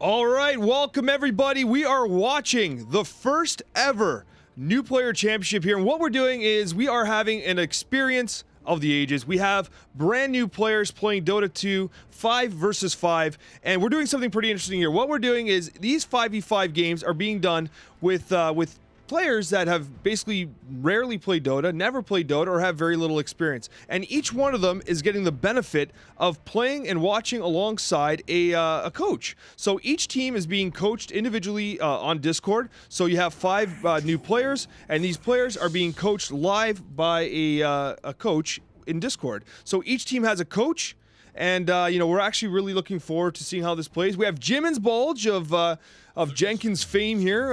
All right, welcome everybody. We are watching the first ever new player championship here. And what we're doing is we are having an experience of the ages. We have brand new players playing Dota 2 5 versus 5, and we're doing something pretty interesting here. What we're doing is these 5v5 games are being done with players that have basically rarely played Dota, never played Dota, or have very little experience. And each one of them is getting the benefit of playing and watching alongside a coach. So each team is being coached individually on Discord. So you have 5 new players, and these players are being coached live by a coach in Discord. So each team has a coach. And, we're actually really looking forward to seeing how this plays. We have Jimin's Bulge of Jenkins fame here,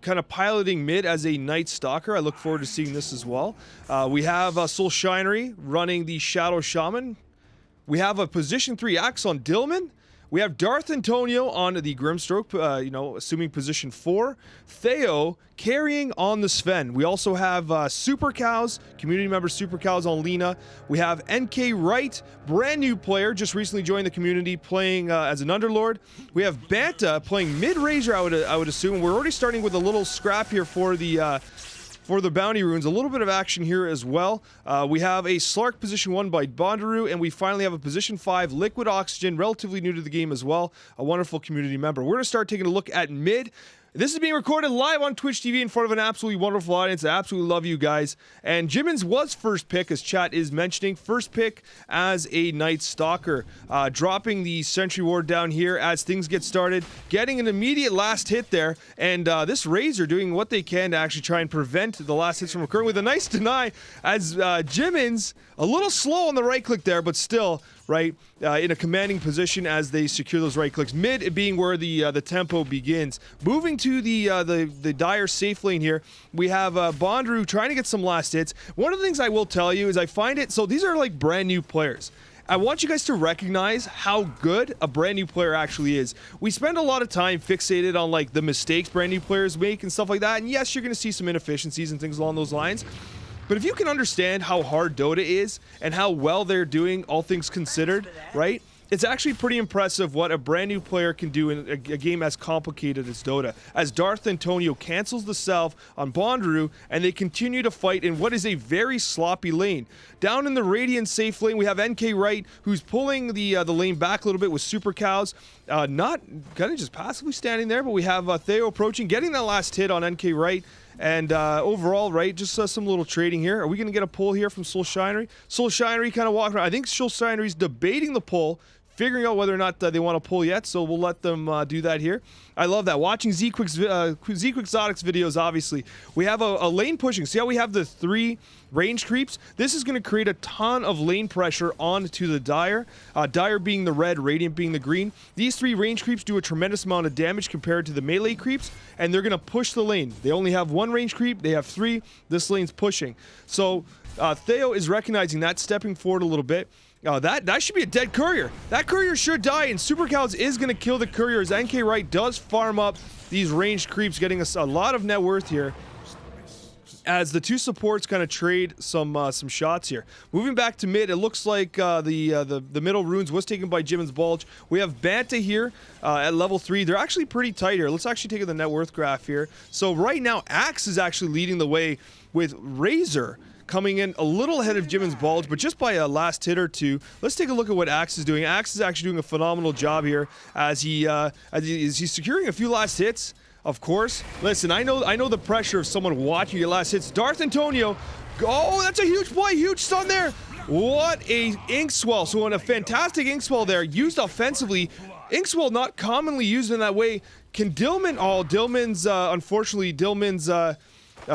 kind of piloting mid as a Night Stalker. I look forward to seeing this as well. We have Solshinery running the Shadow Shaman. We have a position 3 axe on Dillman. We have Darth Antonio on the Grimstroke, assuming position 4. Theo carrying on the Sven. We also have Supercowz, community member Supercowz on Lena. We have nkwright, brand new player, just recently joined the community, playing as an Underlord. We have Banta playing mid-Razor, I would assume. We're already starting with a little scrap here for the bounty runes. A little bit of action here as well. We have a Slark position 1 by Bunduru, and we finally have a position 5 Likwidoxigen, relatively new to the game as well, a wonderful community member. We're going to start taking a look at mid. This is being recorded live on Twitch TV in front of an absolutely wonderful audience. I absolutely love you guys. And Jimin's was first pick, as chat is mentioning. First pick as a Night Stalker. Dropping the Sentry Ward down here as things get started. Getting an immediate last hit there. And this Razor doing what they can to actually try and prevent the last hits from occurring with a nice deny, as Jimin's a little slow on the right click there, but still, right, in a commanding position as they secure those right clicks. Mid being where the tempo begins. Moving to the dire safe lane here, we have Bunduru trying to get some last hits. One of the things I will tell you is I find it, so these are like brand new players. I want you guys to recognize how good a brand new player actually is. We spend a lot of time fixated on like the mistakes brand new players make and stuff like that, and yes, you're going to see some inefficiencies and things along those lines. But if you can understand how hard Dota is and how well they're doing, all things considered, right? It's actually pretty impressive what a brand new player can do in a game as complicated as Dota. As Darth Antonio cancels the self on Bunduru, and they continue to fight in what is a very sloppy lane. Down in the Radiant safe lane, we have nkwright, who's pulling the lane back a little bit with Supercowz. Not kind of just passively standing there, but we have Theo approaching, getting that last hit on nkwright. And overall, right, just some little trading here. Are we going to get a pull here from Solshinery? Solshinery kind of walking around. I think Solshinery's debating the pull, figuring out whether or not they want to pull yet, so we'll let them do that here. I love that. Watching Zquixotic's videos, obviously. We have a lane pushing. See how we have the 3 range creeps? This is going to create a ton of lane pressure onto the Dire. Dire being the red, Radiant being the green. These 3 range creeps do a tremendous amount of damage compared to the melee creeps, and they're going to push the lane. They only have 1 range creep. They have 3. This lane's pushing. So Theo is recognizing that, stepping forward a little bit. That should be a dead courier. That courier should die, and Supercowz is going to kill the courier as nkwright does farm up these ranged creeps, getting us a lot of net worth here as the 2 supports kind of trade some shots here. Moving back to mid, it looks like the middle runes was taken by Jimin's Bulge. We have Banta here at level 3. They're actually pretty tight here. Let's actually take the net worth graph here. So right now, Axe is actually leading the way with Razor coming in a little ahead of Jimin's Bulge, but just by a last hit or 2. Let's take a look at what Axe is doing. Axe is actually doing a phenomenal job here as he's securing a few last hits. Of course, listen, I know the pressure of someone watching your last hits. Darth Antonio, oh, that's a huge play, huge stun there. What a Inkswell. So a fantastic Inkswell there, used offensively. Inkswell not commonly used in that way. Can Dillman, unfortunately, Dillman's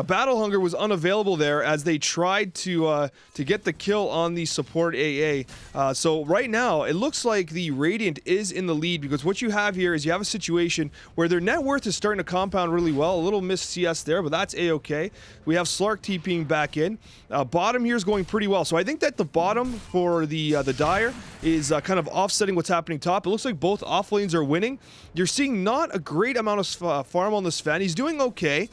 Battle Hunger was unavailable there as they tried to get the kill on the support AA. So right now, it looks like the Radiant is in the lead, because what you have here is you have a situation where their net worth is starting to compound really well. A little missed CS there, but that's A-okay. We have Slark TPing back in. Bottom here is going pretty well. So I think that the bottom for the Dire is kind of offsetting what's happening top. It looks like both off lanes are winning. You're seeing not a great amount of farm on the Sven. He's doing okay.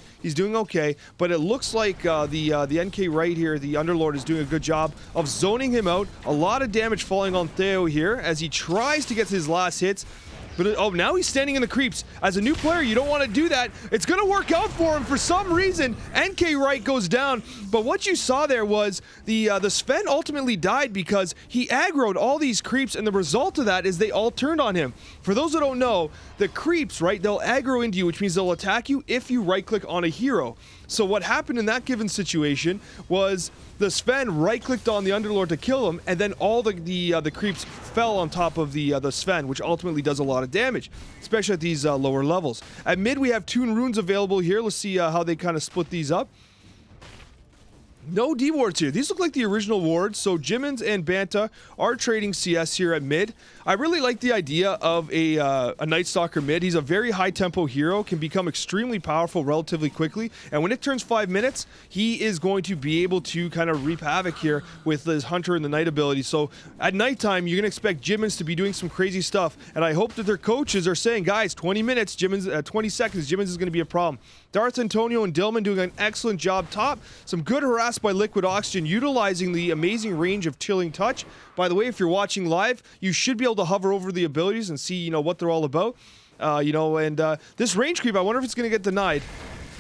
But it looks like the nkwright here, the Underlord, is doing a good job of zoning him out. A lot of damage falling on Theo here as he tries to get his last hits. But oh, now he's standing in the creeps. As a new player, you don't want to do that. It's going to work out for him for some reason. nkwright goes down. But what you saw there was the Sven ultimately died because he aggroed all these creeps, and the result of that is they all turned on him. For those that don't know, the creeps, right, they'll aggro into you, which means they'll attack you if you right-click on a hero. So what happened in that given situation was the Sven right-clicked on the Underlord to kill him, and then all the creeps fell on top of the Sven, which ultimately does a lot of damage, especially at these lower levels. At mid, we have Toon Runes available here. Let's see how they kind of split these up. No D-wards here. These look like the original wards, so Jimin and Banta are trading CS here at mid. I really like the idea of a Night Stalker mid. He's a very high-tempo hero, can become extremely powerful relatively quickly, and when it turns 5 minutes, he is going to be able to kind of reap havoc here with his Hunter and the Night ability. So at nighttime, you're going to expect Jimin's to be doing some crazy stuff, and I hope that their coaches are saying, guys, 20 minutes, Jimin's 20 seconds, Jimin's is going to be a problem. Darth Antonio and Dillman doing an excellent job top. Some good harass by Likwidoxigen, utilizing the amazing range of Chilling Touch. By the way, if you're watching live, you should be able to hover over the abilities and see, you know, what they're all about. This range creep, I wonder if it's going to get denied.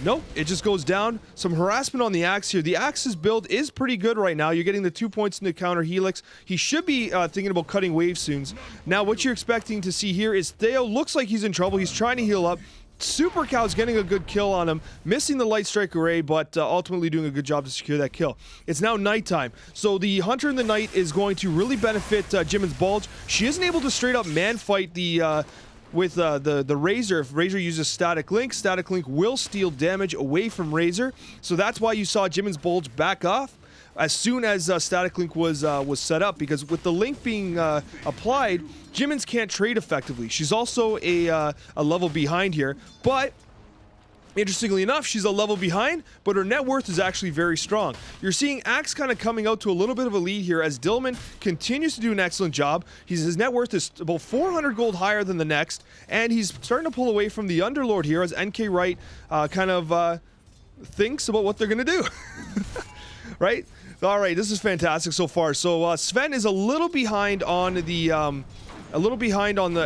Nope, it just goes down. Some harassment on the Axe here. The Axe's build is pretty good right now. You're getting the 2 points in the counter Helix. He should be thinking about cutting wave soon. Now, what you're expecting to see here is Theo looks like he's in trouble. He's trying to heal up. Supercowz getting a good kill on him, missing the light strike array, but ultimately doing a good job to secure that kill. It's now nighttime, so the Hunter in the night is going to really benefit Jimin's Bulge. She isn't able to straight up man fight the Razor. If Razor uses Static Link will steal damage away from Razor, so that's why you saw Jimin's Bulge back off as soon as Static Link was set up, because with the Link being applied, Jimin's can't trade effectively. She's also a level behind here, but interestingly enough, she's a level behind, but her net worth is actually very strong. You're seeing Axe kind of coming out to a little bit of a lead here as Dillman continues to do an excellent job. His net worth is about 400 gold higher than the next, and he's starting to pull away from the Underlord here as nkwright kind of thinks about what they're going to do. Right? All right, this is fantastic so far. So Sven is a little behind on the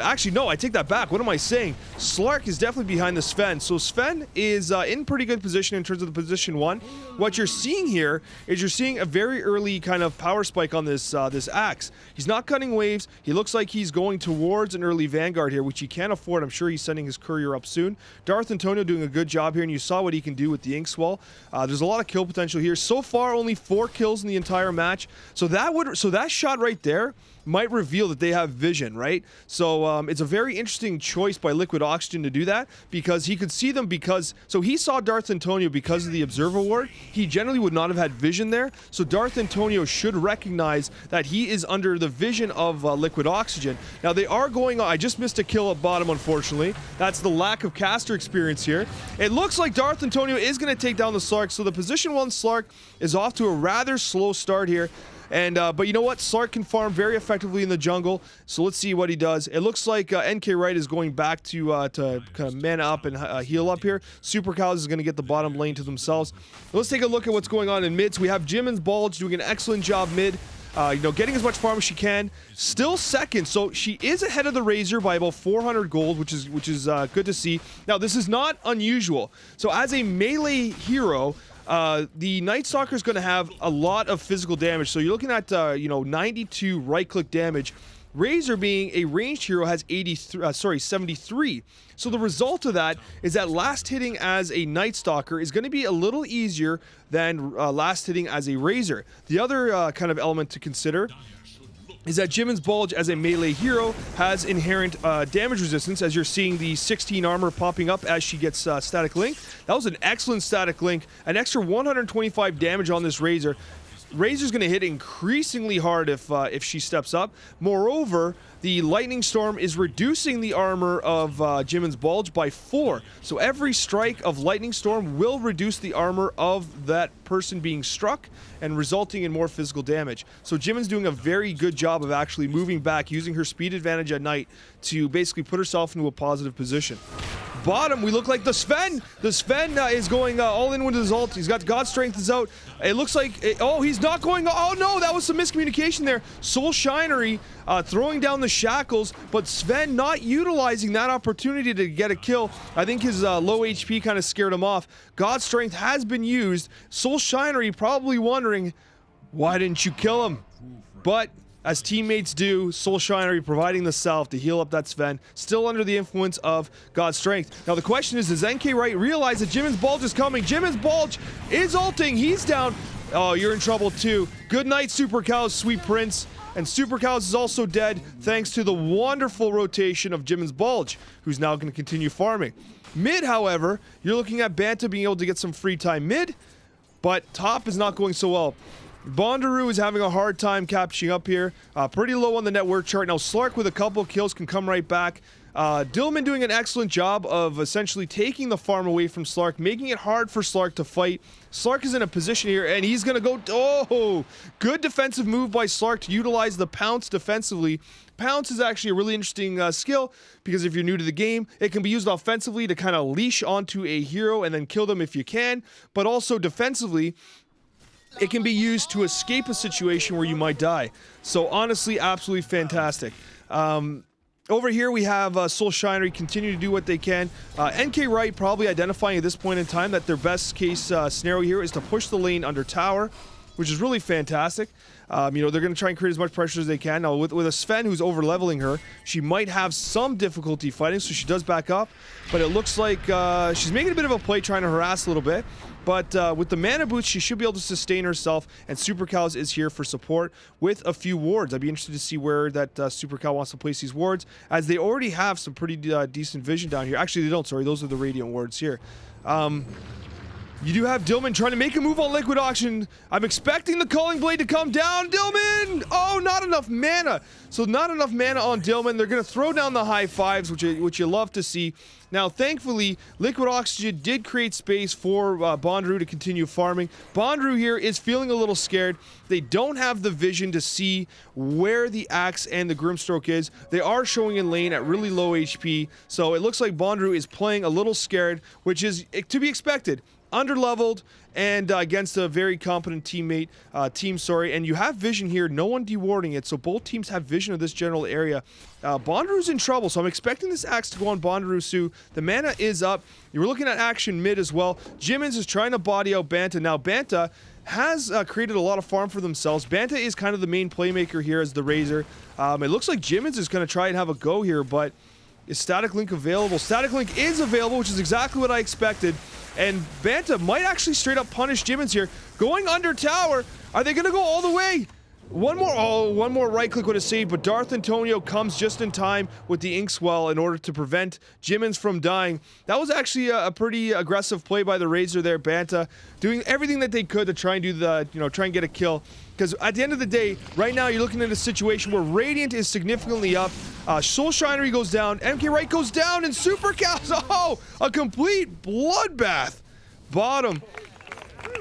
actually, no, I take that back. What am I saying? Slark is definitely behind the Sven. So Sven is in pretty good position in terms of the position 1. What you're seeing here is you're seeing a very early kind of power spike on this this Axe. He's not cutting waves. He looks like he's going towards an early Vanguard here, which he can't afford. I'm sure he's sending his courier up soon. Darth Antonio doing a good job here, and you saw what he can do with the Ink Swell. There's a lot of kill potential here. So far, only 4 kills in the entire match. So that shot right there might reveal that they have vision, right? So it's a very interesting choice by Likwidoxigen to do that, because he could see them so he saw Darth Antonio because of the Observer Ward. He generally would not have had vision there, so Darth Antonio should recognize that he is under the vision of Likwidoxigen. Now they are going on, I just missed a kill at bottom, unfortunately. That's the lack of caster experience here. It looks like Darth Antonio is going to take down the Slark, so the position 1 Slark is off to a rather slow start here. And but you know what? Slark can farm very effectively in the jungle, so let's see what he does. It looks like nkwright is going back to kind of mana up and heal up here. Supercowz is going to get the bottom lane to themselves. Let's take a look at what's going on in mid. So we have Jimin's Bulge doing an excellent job mid. Getting as much farm as she can. Still second, so she is ahead of the Razor by about 400 gold, which is good to see. Now, this is not unusual. So as a melee hero, the Night Stalker is going to have a lot of physical damage. So you're looking at 92 right-click damage. Razor, being a ranged hero, has 73. So the result of that is that last hitting as a Night Stalker is going to be a little easier than last hitting as a Razor. The other kind of element to consider is that Jimin's Bulge as a melee hero has inherent damage resistance, as you're seeing the 16 armor popping up as she gets Static Link. That was an excellent Static Link, an extra 125 damage on this Razor. Razor's going to hit increasingly hard if she steps up. Moreover, the Lightning Storm is reducing the armor of Jimin's Bulge by 4. So every strike of Lightning Storm will reduce the armor of that person being struck, and resulting in more physical damage. So Jimin's doing a very good job of actually moving back, using her speed advantage at night to basically put herself into a positive position. Bottom, we look like the Sven. The Sven is going all in with his ult. He's got God Strength is out. It looks like, oh, he's not going, oh no, that was some miscommunication there. Solshinery throwing down the shackles, but Sven not utilizing that opportunity to get a kill. I think his low HP kind of scared him off. God Strength has been used. Solshinery probably wondering, why didn't you kill him? But as teammates do, Solshinery providing the salve to heal up that Sven, still under the influence of God's Strength. Now the question is, does nkwright realize that Jimin's Bulge is coming? Jimin's Bulge is ulting, he's down. Oh, you're in trouble too. Good night, Supercowz, sweet prince. And Supercowz is also dead, thanks to the wonderful rotation of Jimin's Bulge, who's now going to continue farming. Mid, however, you're looking at Banta being able to get some free time mid, but top is not going so well. Bunduru is having a hard time catching up here. Pretty low on the net worth chart. Now Slark with a couple kills can come right back. Dillman doing an excellent job of essentially taking the farm away from Slark, making it hard for Slark to fight. Slark is in a position here, and he's going to go... Oh! Good defensive move by Slark to utilize the Pounce defensively. Pounce is actually a really interesting skill, because if you're new to the game, it can be used offensively to kind of leash onto a hero and then kill them if you can, but also defensively, it can be used to escape a situation where you might die. So honestly, absolutely fantastic. Over here we have Solshinery continue to do what they can. nkwright probably identifying at this point in time that their best case scenario here is to push the lane under tower, which is really fantastic. You know, they're going to try and create as much pressure as they can. Now, with a Sven who's over-leveling her, she might have some difficulty fighting, so she does back up. But it looks like she's making a bit of a play trying to harass a little bit. But with the mana boost, she should be able to sustain herself, and Supercowz is here for support with a few wards. I'd be interested to see where that Supercowz wants to place these wards, as they already have some pretty decent vision down here. Actually, they don't, sorry, those are the Radiant wards here. You do have Dillman trying to make a move on Likwidoxigen. I'm expecting the Calling Blade to come down. Dillman! Oh, not enough mana. So not enough mana on Dillman. They're going to throw down the high fives, which you love to see. Now, thankfully, Likwidoxigen did create space for Bunduru to continue farming. Bunduru here is feeling a little scared. They don't have the vision to see where the Axe and the Grimstroke is. They are showing in lane at really low HP. So it looks like Bunduru is playing a little scared, which is to be expected. Underleveled and against a very competent team, and you have vision here, no one dewarding it, so both teams have vision of this general area. Bunduru's in trouble, so I'm expecting this Axe to go on Bunduru soon. The mana is up. You're looking at action mid as well. Jimin is trying to body out Banta. Now Banta has created a lot of farm for themselves. Banta is kind of the main playmaker here as the Razor. It looks like Jimin's is going to try and have a go here, but is Static Link available? Static Link is available, which is exactly what I expected. And Banta might actually straight up punish Jimin's here. Going under tower. Are they going to go all the way? One more right click would have saved, but Darth Antonio comes just in time with the Inkswell in order to prevent Jimin's from dying. That was actually a pretty aggressive play by the Razor there, Banta, doing everything that they could to try and do the, try and get a kill. Because at the end of the day, right now you're looking at a situation where Radiant is significantly up. Solshinery goes down, nkwright goes down, and Supercowz, oh, a complete bloodbath. Bottom.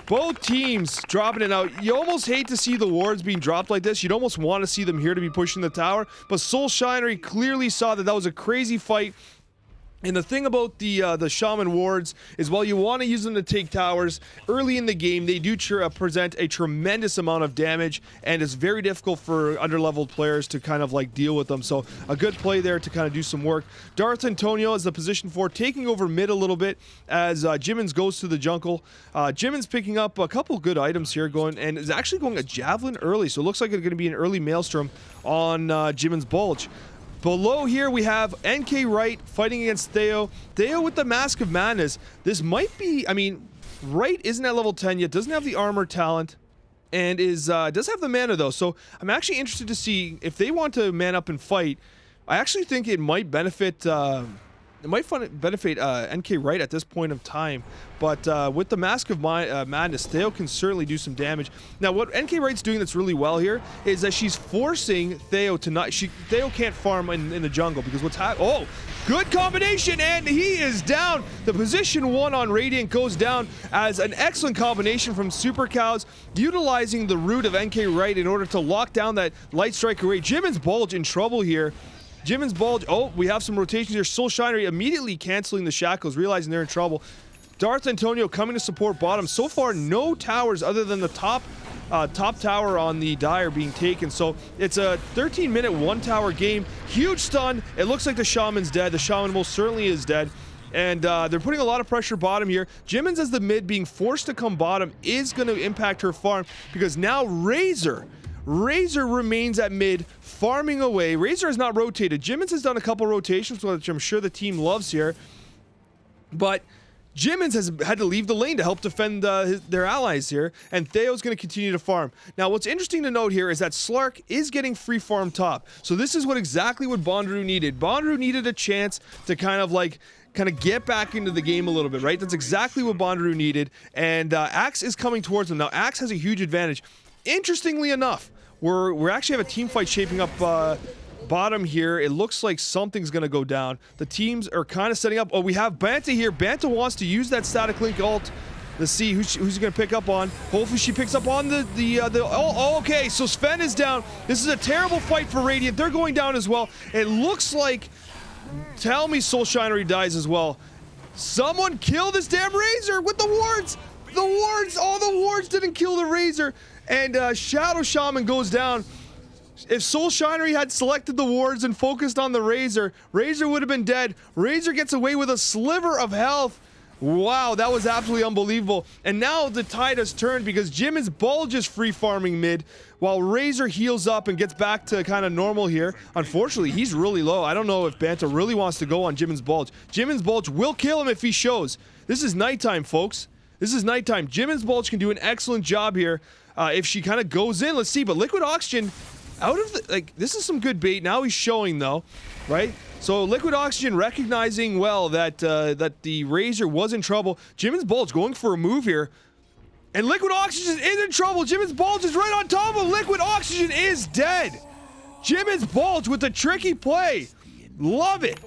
Both teams dropping it out. You almost hate to see the wards being dropped like this. You'd almost want to see them here to be pushing the tower. But Solshinery clearly saw that that was a crazy fight. And the thing about the Shaman wards is while you want to use them to take towers, early in the game, they do present a tremendous amount of damage, and it's very difficult for underleveled players to kind of like deal with them. So a good play there to kind of do some work. Darth Antonio is the position for taking over mid a little bit as Jimin's goes to the jungle. Jimin's picking up a couple good items here going, and is actually going a Javelin early. So it looks like it's going to be an early Maelstrom on Jimin's Bulge. Below here we have nkwright fighting against Theo. Theo with the Mask of Madness. This might be, I mean, Wright isn't at level 10 yet, doesn't have the armor talent, and is does have the mana though. So I'm actually interested to see if they want to man up and fight. I actually think it might benefit nkwright at this point of time, but with the Mask of Madness, Theo can certainly do some damage. Now, what nkwright's doing that's really well here is that she's forcing Theo to not. Theo can't farm in the jungle because what's happening? Oh, good combination, and he is down. The position 1 on Radiant goes down as an excellent combination from Supercowz, utilizing the root of nkwright in order to lock down that Light Strike array. Jimin's Bulge in trouble here. Jimin's Bulge. Oh, we have some rotations here. Solshinery immediately canceling the shackles, realizing they're in trouble. Darth Antonio coming to support bottom. So far, no towers other than the top tower on the Dire being taken. So it's a 13-minute one-tower game. Huge stun. It looks like the Shaman's dead. The Shaman most certainly is dead. And they're putting a lot of pressure bottom here. Jimin's as the mid being forced to come bottom is going to impact her farm because now Razor remains at mid, farming away. Razor has not rotated. Jimin's has done a couple rotations, which I'm sure the team loves here. But Jimin's has had to leave the lane to help defend their allies here, and Theo's going to continue to farm. Now, what's interesting to note here is that Slark is getting free farm top. So this is exactly what Bunduru needed. Bunduru needed a chance to kind of get back into the game a little bit, right? That's exactly what Bunduru needed, and Axe is coming towards him. Now, Axe has a huge advantage. Interestingly enough, we're actually have a team fight shaping up bottom here. It looks like something's gonna go down. The teams are kind of setting up. Oh, we have Banta here. Banta wants to use that static link ult. Let's see who's gonna pick up on. Hopefully she picks up on oh, okay, so Sven is down. This is a terrible fight for Radiant. They're going down as well. It looks like, tell me Solshinery dies as well. Someone kill this damn Razor with the wards. The wards, all the wards didn't kill the Razor. And Shadow Shaman goes down. If Solshinery had selected the wards and focused on the Razor, Razor would have been dead. Razor gets away with a sliver of health. Wow, that was absolutely unbelievable. And now the tide has turned because Jimin's Bulge is free farming mid while Razor heals up and gets back to kind of normal here. Unfortunately, he's really low. I don't know if Banta really wants to go on Jimin's Bulge. Jimin's Bulge will kill him if he shows. This is nighttime, folks. This is nighttime. Jimin's Bulge can do an excellent job here if she kind of goes in. Let's see, but Likwidoxigen out of the, this is some good bait. Now he's showing though, right? So Likwidoxigen recognizing well that that the Razor was in trouble. Jimin's Bulge going for a move here. And Likwidoxigen is in trouble. Jimin's Bulge is right on top of Likwidoxigen is dead. Jimin's Bulge with the tricky play. Love it.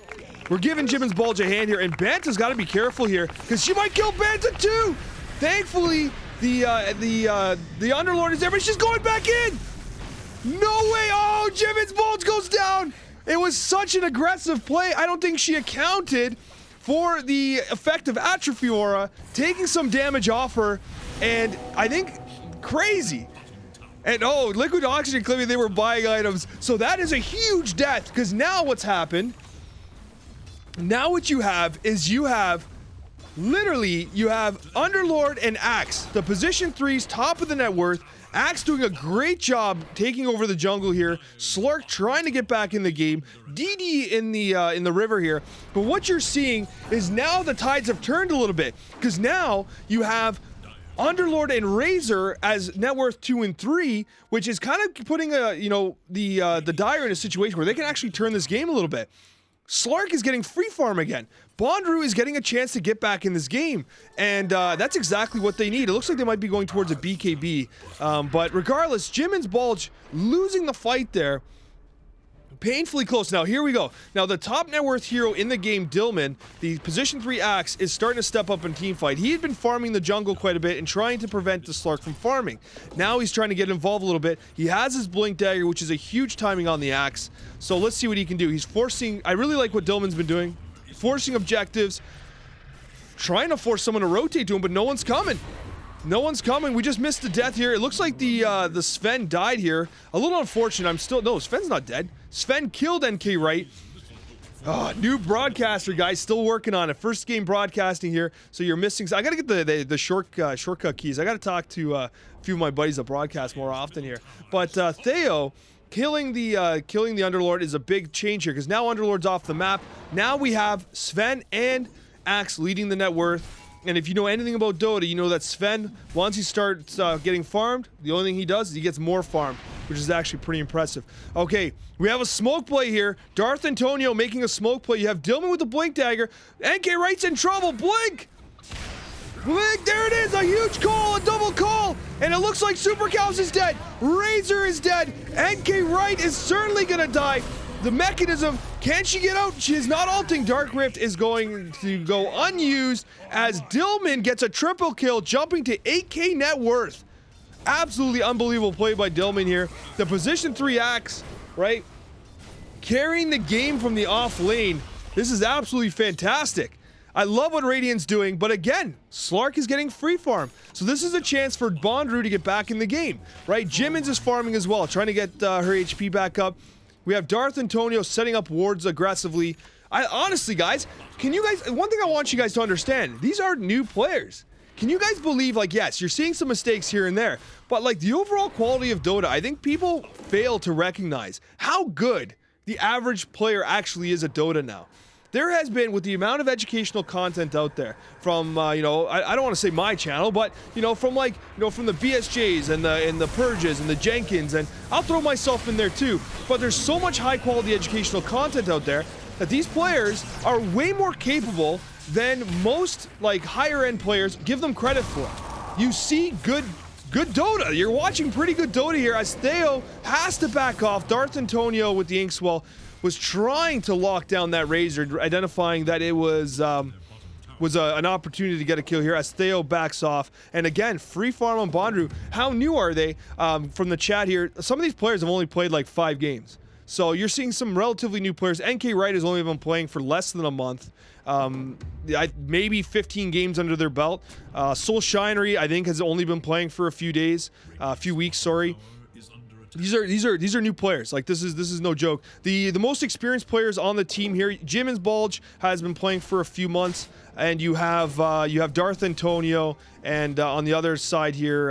We're giving Jimin's Bulge a hand here, and Banta's got to be careful here because she might kill Banta too. Thankfully, the Underlord is there, but she's going back in. No way! Oh, Jimin's Bulge goes down! It was such an aggressive play. I don't think she accounted for the effect of Atrophy Aura, taking some damage off her, and I think crazy. And oh, Likwidoxigen claiming they were buying items. So that is a huge death, because now what's happened, now what you have is literally, you have Underlord and Axe, the position 3s, top of the net worth. Axe doing a great job taking over the jungle here. Slark trying to get back in the game. DD in the river here. But what you're seeing is now the tides have turned a little bit, because now you have Underlord and Razor as net worth 2 and 3, which is kind of putting the Dire in a situation where they can actually turn this game a little bit. Slark is getting free farm again. Bunduru is getting a chance to get back in this game, and that's exactly what they need. It looks like they might be going towards a BKB, but regardless, Jimin's Bulge losing the fight there. Painfully close. Now, here we go. Now, the top net worth hero in the game, Dillman, the position 3 Axe, is starting to step up in team fight. He had been farming the jungle quite a bit and trying to prevent the Slark from farming. Now he's trying to get involved a little bit. He has his Blink Dagger, which is a huge timing on the Axe. So let's see what he can do. He's forcing... I really like what Dillman's been doing. Forcing objectives. Trying to force someone to rotate to him, but no one's coming. No one's coming. We just missed the death here. It looks like the Sven died here. A little unfortunate. No, Sven's not dead. Sven killed nkwright. Oh, new broadcaster, guys. Still working on it. First game broadcasting here. So you're missing... I got to get the shortcut keys. I got to talk to a few of my buddies that broadcast more often here. But Theo... Killing the Underlord is a big change here, because now Underlord's off the map. Now we have Sven and Axe leading the net worth. And if you know anything about Dota, you know that Sven, once he starts getting farmed, the only thing he does is he gets more farm, which is actually pretty impressive. Okay, we have a smoke play here. Darth Antonio making a smoke play. You have Dillman with the Blink Dagger. nkwright's in trouble. Blink! Blink, there it is, a huge call, a double call, and it looks like Supercowz is dead. Razor is dead. nkwright is certainly gonna die. The mechanism, can she get out? She is not ulting. Dark Rift is going to go unused as Dillman gets a triple kill, jumping to 8k net worth. Absolutely unbelievable play by Dillman here. The position 3 Axe, right? carrying the game from the off lane. This is absolutely fantastic. I love what Radiant's doing, but again, Slark is getting free farm. So this is a chance for Bunduru to get back in the game, right? Jimin is farming as well, trying to get her HP back up. We have Darth Antonio setting up wards aggressively. Honestly, guys, one thing I want you guys to understand, these are new players. Can you guys believe, like, yes, you're seeing some mistakes here and there, but like the overall quality of Dota, I think people fail to recognize how good the average player actually is at Dota now. There has been, with the amount of educational content out there from, you know, I don't want to say my channel, but, you know, from like, you know, from the BSJs and the Purges and the Jenkins, and I'll throw myself in there too, but there's so much high quality educational content out there that these players are way more capable than most, like, higher end players give them credit for. You see good Dota. You're watching pretty good Dota here as Theo has to back off. Darth Antonio with the Inkswell was trying to lock down that Razor, identifying that it was an opportunity to get a kill here as Theo backs off. And again, free farm on Bunduru. How new are they? From the chat here, some of these players have only played like 5 games. So you're seeing some relatively new players. nkwright has only been playing for less than a month. Maybe 15 games under their belt. Solshinery, I think, has only been playing for a few weeks, sorry. These are new players. Like, this is no joke. The most experienced players on the team here, Jimin's Bulge has been playing for a few months, and you have Darth Antonio, and on the other side here,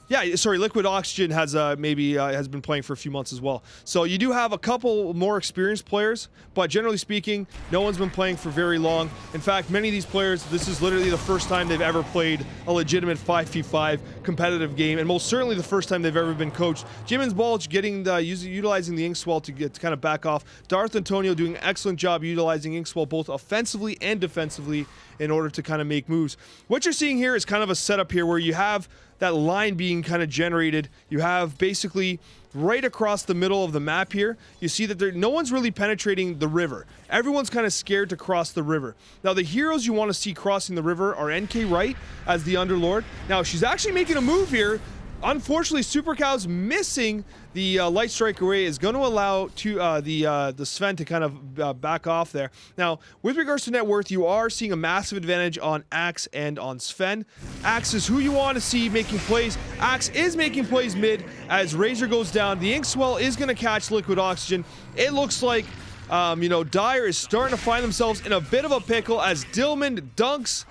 Likwidoxigen has been playing for a few months as well. So you do have a couple more experienced players, but generally speaking, no one's been playing for very long. In fact, many of these players, this is literally the first time they've ever played a legitimate 5v5 competitive game, and most certainly the first time they've ever been coached. Jimin's Bulge utilizing the Inkswell to kind of back off. Darth Antonio doing an excellent job utilizing Inkswell both offensively and defensively in order to kind of make moves. What you're seeing here is kind of a setup here where you have that line being kind of generated. You have basically right across the middle of the map here, you see that no one's really penetrating the river. Everyone's kind of scared to cross the river. Now, the heroes you want to see crossing the river are nkwright as the Underlord. Now, she's actually making a move here. Unfortunately, Supercowz missing the Light Strike Array is going to allow the Sven to kind of back off there. Now, with regards to net worth, you are seeing a massive advantage on Axe and on Sven. Axe is who you want to see making plays. Axe is making plays mid as Razor goes down. The Inkswell is going to catch Likwidoxigen. It looks like, Dire is starting to find themselves in a bit of a pickle as Dillman dunks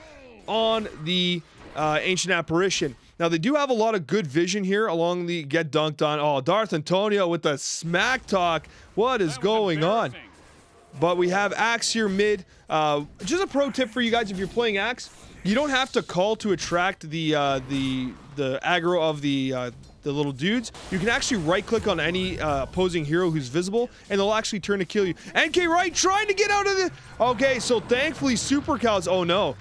on the Ancient Apparition. Now, they do have a lot of good vision here along the get dunked on. Oh, Darth Antonio with the smack talk. What is going on? But we have Axe here mid. Just a pro tip for you guys, if you're playing Axe, you don't have to call to attract the aggro of the little dudes. You can actually right-click on any opposing hero who's visible, and they'll actually turn to kill you. nkwright trying to get out of the... Okay, so thankfully, Supercowz... Oh, no.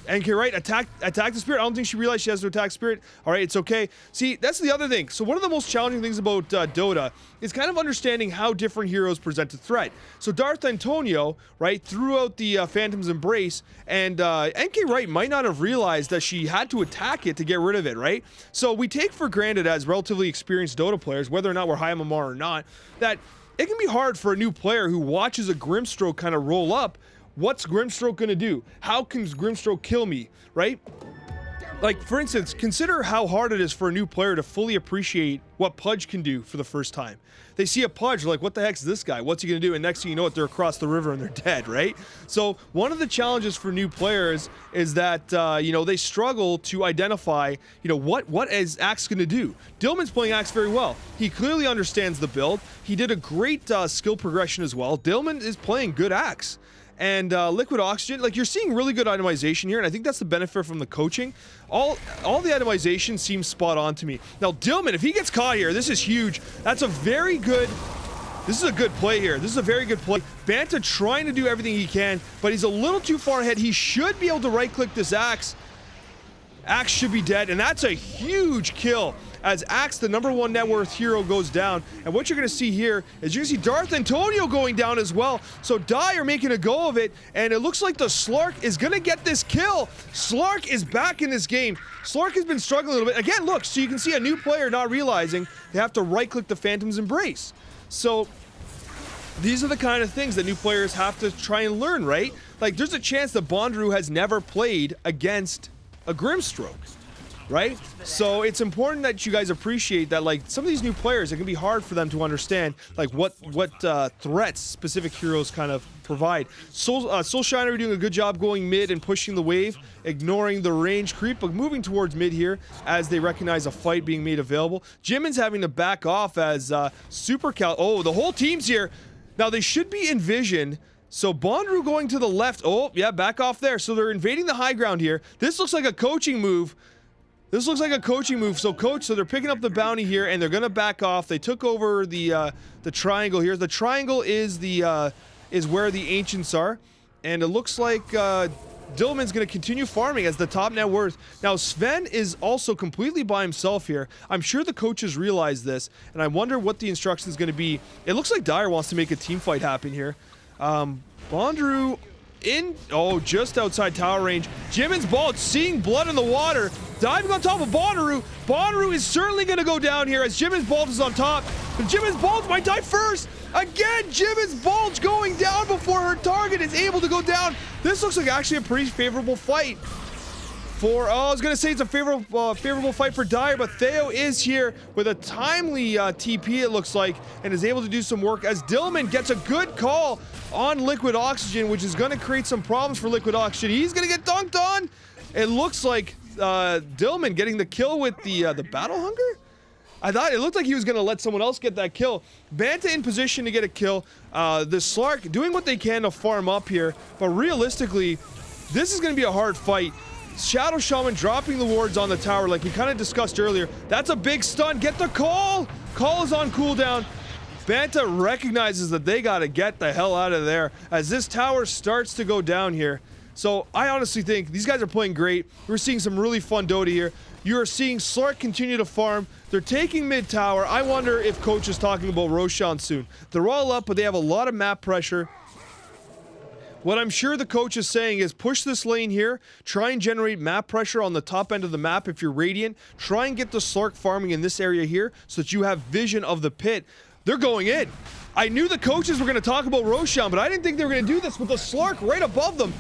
nkwright attack the spirit. I don't think she realized she has to attack spirit. All right, it's okay. See, that's the other thing. So one of the most challenging things about Dota is kind of understanding how different heroes present a threat. So Darth Antonio, right, threw out the Phantom's Embrace, and nkwright might not have realized that she had to attack it to get rid of it, right? So we take for granted as relatively experienced Dota players, whether or not we're high MMR or not, that it can be hard for a new player who watches a Grimstroke kind of roll up. What's Grimstroke gonna do? How can Grimstroke kill me, right? Like, for instance, consider how hard it is for a new player to fully appreciate what Pudge can do for the first time. They see a Pudge, like, what the heck's this guy? What's he gonna do? And next thing you know it, they're across the river and they're dead, right? So one of the challenges for new players is that, they struggle to identify, what is Axe gonna do? Dillman's playing Axe very well. He clearly understands the build. He did a great skill progression as well. Dillman is playing good Axe. And Likwidoxigen, like, you're seeing really good itemization here, and I think that's the benefit from the coaching. All the itemization seems spot on to me. Now, Dillman, if he gets caught here, this is huge. This is a good play here. This is a very good play. Banta trying to do everything he can, but he's a little too far ahead. He should be able to right-click this Axe. Axe should be dead, and that's a huge kill as Axe, the #1 net worth hero, goes down. And what you're going to see here is you're going to see Darth Antonio going down as well. So Dire making a go of it, and it looks like the Slark is going to get this kill. Slark is back in this game. Slark has been struggling a little bit. Again, look, so you can see a new player not realizing they have to right-click the Phantom's Embrace. So These are the kind of things that new players have to try and learn, right? Like, there's a chance that Bunduru has never played against a Grimstroke, right? So it's important that you guys appreciate that, like, some of these new players, it can be hard for them to understand, like, what threats specific heroes kind of provide. Solshinery doing a good job going mid and pushing the wave, ignoring the range creep, but moving towards mid here as they recognize a fight being made available. Jimin's having to back off as Supercowz. Oh, the whole team's here. Now, they should be in vision. So Bunduru going to the left. Oh, yeah, back off there. So they're invading the high ground here. This looks like a coaching move. This looks like a coaching move. So they're picking up the bounty here, and they're going to back off. They took over the triangle here. The triangle is where the ancients are. And it looks like Dillman's going to continue farming as the top net worth. Now, Sven is also completely by himself here. I'm sure the coaches realize this, and I wonder what the instruction is going to be. It looks like Dyer wants to make a team fight happen here. Bunduru in, oh, just outside tower range. Jimin's Bulge seeing blood in the water, diving on top of Bunduru. Bunduru is certainly going to go down here as Jimin's Bulge is on top, but Jimin's Bulge might die first. Again, Jimin's Bulge going down before her target is able to go down. This looks like actually a pretty favorable fight for, I was gonna say it's a favorable fight for Dyer, but Theo is here with a timely TP, it looks like, and is able to do some work as Dillman gets a good call on Likwidoxigen, which is gonna create some problems for Likwidoxigen. He's gonna get dunked on. It looks like Dillman getting the kill with the Battle Hunger. I thought it looked like he was going to let someone else get that kill. Banta in position to get a kill. The Slark doing what they can to farm up here. But realistically, this is going to be a hard fight. Shadow Shaman dropping the wards on the tower like we kind of discussed earlier. That's a big stun. Get the call. Call is on cooldown. Banta recognizes that they got to get the hell out of there as this tower starts to go down here. So I honestly think these guys are playing great. We're seeing some really fun Dota here. You're seeing Slark continue to farm. They're taking mid tower. I wonder if Coach is talking about Roshan soon. They're all up, but they have a lot of map pressure. What I'm sure the coach is saying is push this lane here. Try and generate map pressure on the top end of the map if you're Radiant. Try and get the Slark farming in this area here so that you have vision of the pit. They're going in. I knew the coaches were going to talk about Roshan, but I didn't think they were going to do this with the Slark right above them.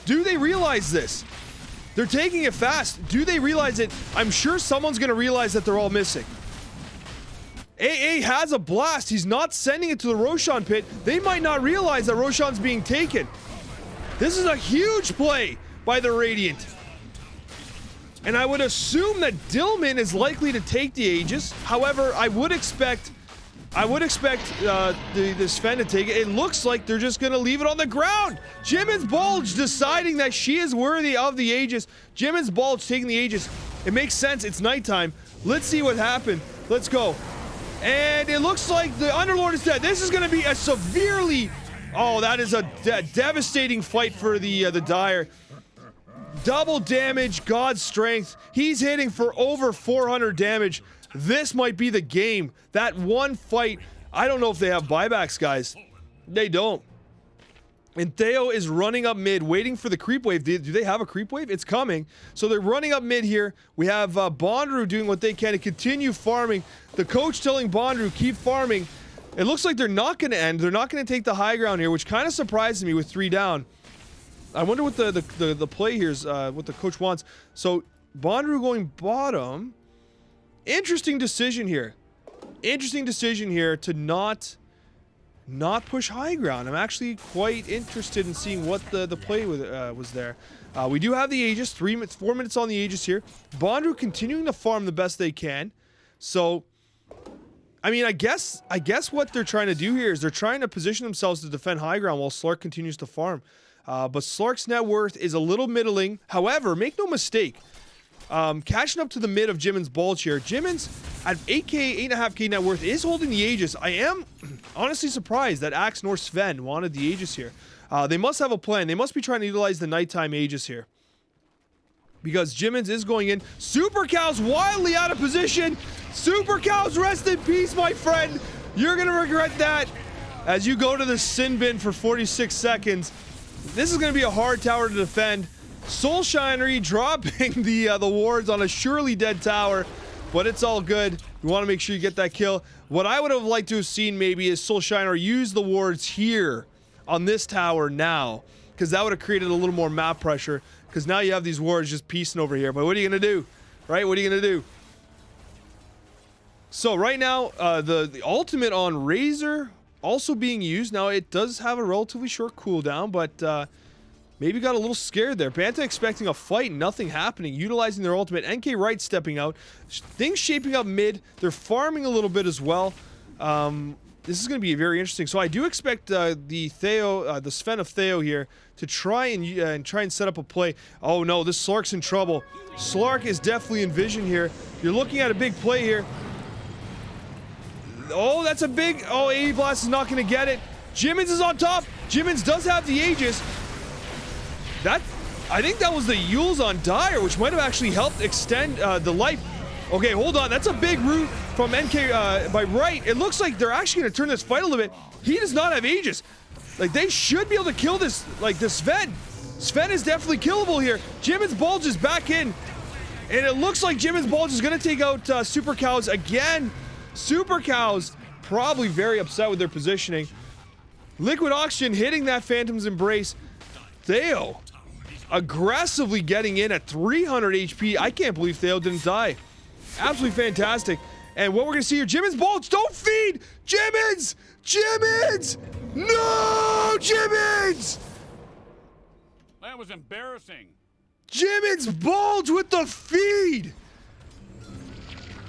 Do they realize this? They're taking it fast. Do they realize it? I'm sure someone's going to realize that they're all missing. AA has a blast. He's not sending it to the Roshan pit. They might not realize that Roshan's being taken. This is a huge play by the Radiant. And I would assume that Dillman is likely to take the Aegis. However, I would expect the Sven to take it. It looks like they're just going to leave it on the ground. Jimin's Bulge deciding that she is worthy of the Aegis. Jimin's Bulge taking the Aegis. It makes sense. It's nighttime. Let's see what happened. Let's go. And it looks like the Underlord is dead. This is going to be a severely... Oh, that is a devastating fight for the Dyer. Double damage, God's strength. He's hitting for over 400 damage. This might be the game. That one fight, I don't know if they have buybacks, guys. They don't. And Theo is running up mid, waiting for the creep wave. Do they have a creep wave? It's coming. So they're running up mid here. We have Bunduru doing what they can to continue farming. The coach telling Bunduru, keep farming. It looks like they're not going to end. They're not going to take the high ground here, which kind of surprises me with 3 down. I wonder what the play here is, what the coach wants. So Bunduru going bottom. Interesting decision here. Interesting decision here to not push high ground. I'm actually quite interested in seeing what the play was there. We do have the Aegis, 4 minutes on the Aegis here. Bunduru continuing to farm the best they can. So, I mean, I guess what they're trying to do here is they're trying to position themselves to defend high ground while Slark continues to farm. But Slark's net worth is a little middling. However, make no mistake, catching up to the mid of Jimin's Bulge here. Jimin's at 8K, 8.5K net worth is holding the Aegis. I am honestly surprised that Axe nor Sven wanted the Aegis here. They must have a plan. They must be trying to utilize the nighttime Aegis here. Because Jimin's is going in. Supercowz wildly out of position. Supercowz, rest in peace, my friend. You're going to regret that as you go to the sin bin for 46 seconds. This is going to be a hard tower to defend. Solshinery dropping the wards on a surely dead tower, but it's all good. You want to make sure you get that kill. What I would have liked to have seen maybe is Solshinery use the wards here on this tower now, because that would have created a little more map pressure, because now you have these wards just piecing over here. But what are you going to do? Right? What are you going to do? So right now, the ultimate on Razor also being used. Now, it does have a relatively short cooldown, but maybe got a little scared there. Banta expecting a fight, nothing happening. Utilizing their ultimate. nkwright stepping out. Things shaping up mid. They're farming a little bit as well. This is going to be very interesting. So I do expect the Theo, the Sven of Theo here, to try and set up a play. Oh no, this Slark's in trouble. Slark is definitely in vision here. You're looking at a big play here. Oh, that's a big... Oh, AV Blast is not going to get it. Jimin is on top. Jimin does have the Aegis. I think that was the Yules on Dire, which might have actually helped extend the life. Okay, hold on. That's a big root from NK by Right. It looks like they're actually going to turn this fight a little bit. He does not have Aegis. Like, they should be able to kill this, like, the Sven. Sven is definitely killable here. Jimin's Bulge is back in. And it looks like Jimin's Bulge is going to take out Supercowz again. Supercowz probably very upset with their positioning. Likwidoxigen hitting that Phantom's Embrace. Theo aggressively getting in at 300 HP. I can't believe Theo didn't die. Absolutely fantastic. And what we're going to see here, Jimin's Bulge, don't feed! Jimin's! Jimin's! No! Jimin's! That was embarrassing. Jimin's Bulge with the feed!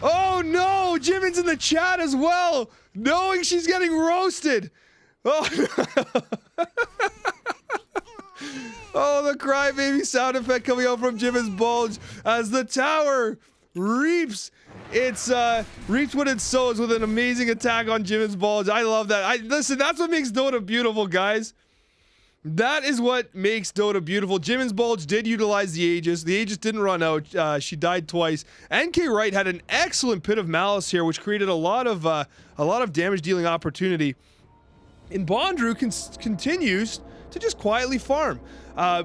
Oh no! Jimin's in the chat as well, knowing she's getting roasted. Oh no. Oh, the crybaby sound effect coming out from Jimin's Bulge as the tower reaps what it sows with an amazing attack on Jimin's Bulge. I love that. Listen, that's what makes Dota beautiful, guys. That is what makes Dota beautiful. Jimin's Bulge did utilize the Aegis. The Aegis didn't run out. She died twice. nkwright had an excellent Pit of Malice here, which created a lot of damage dealing opportunity. And Bunduru continues to just quietly farm.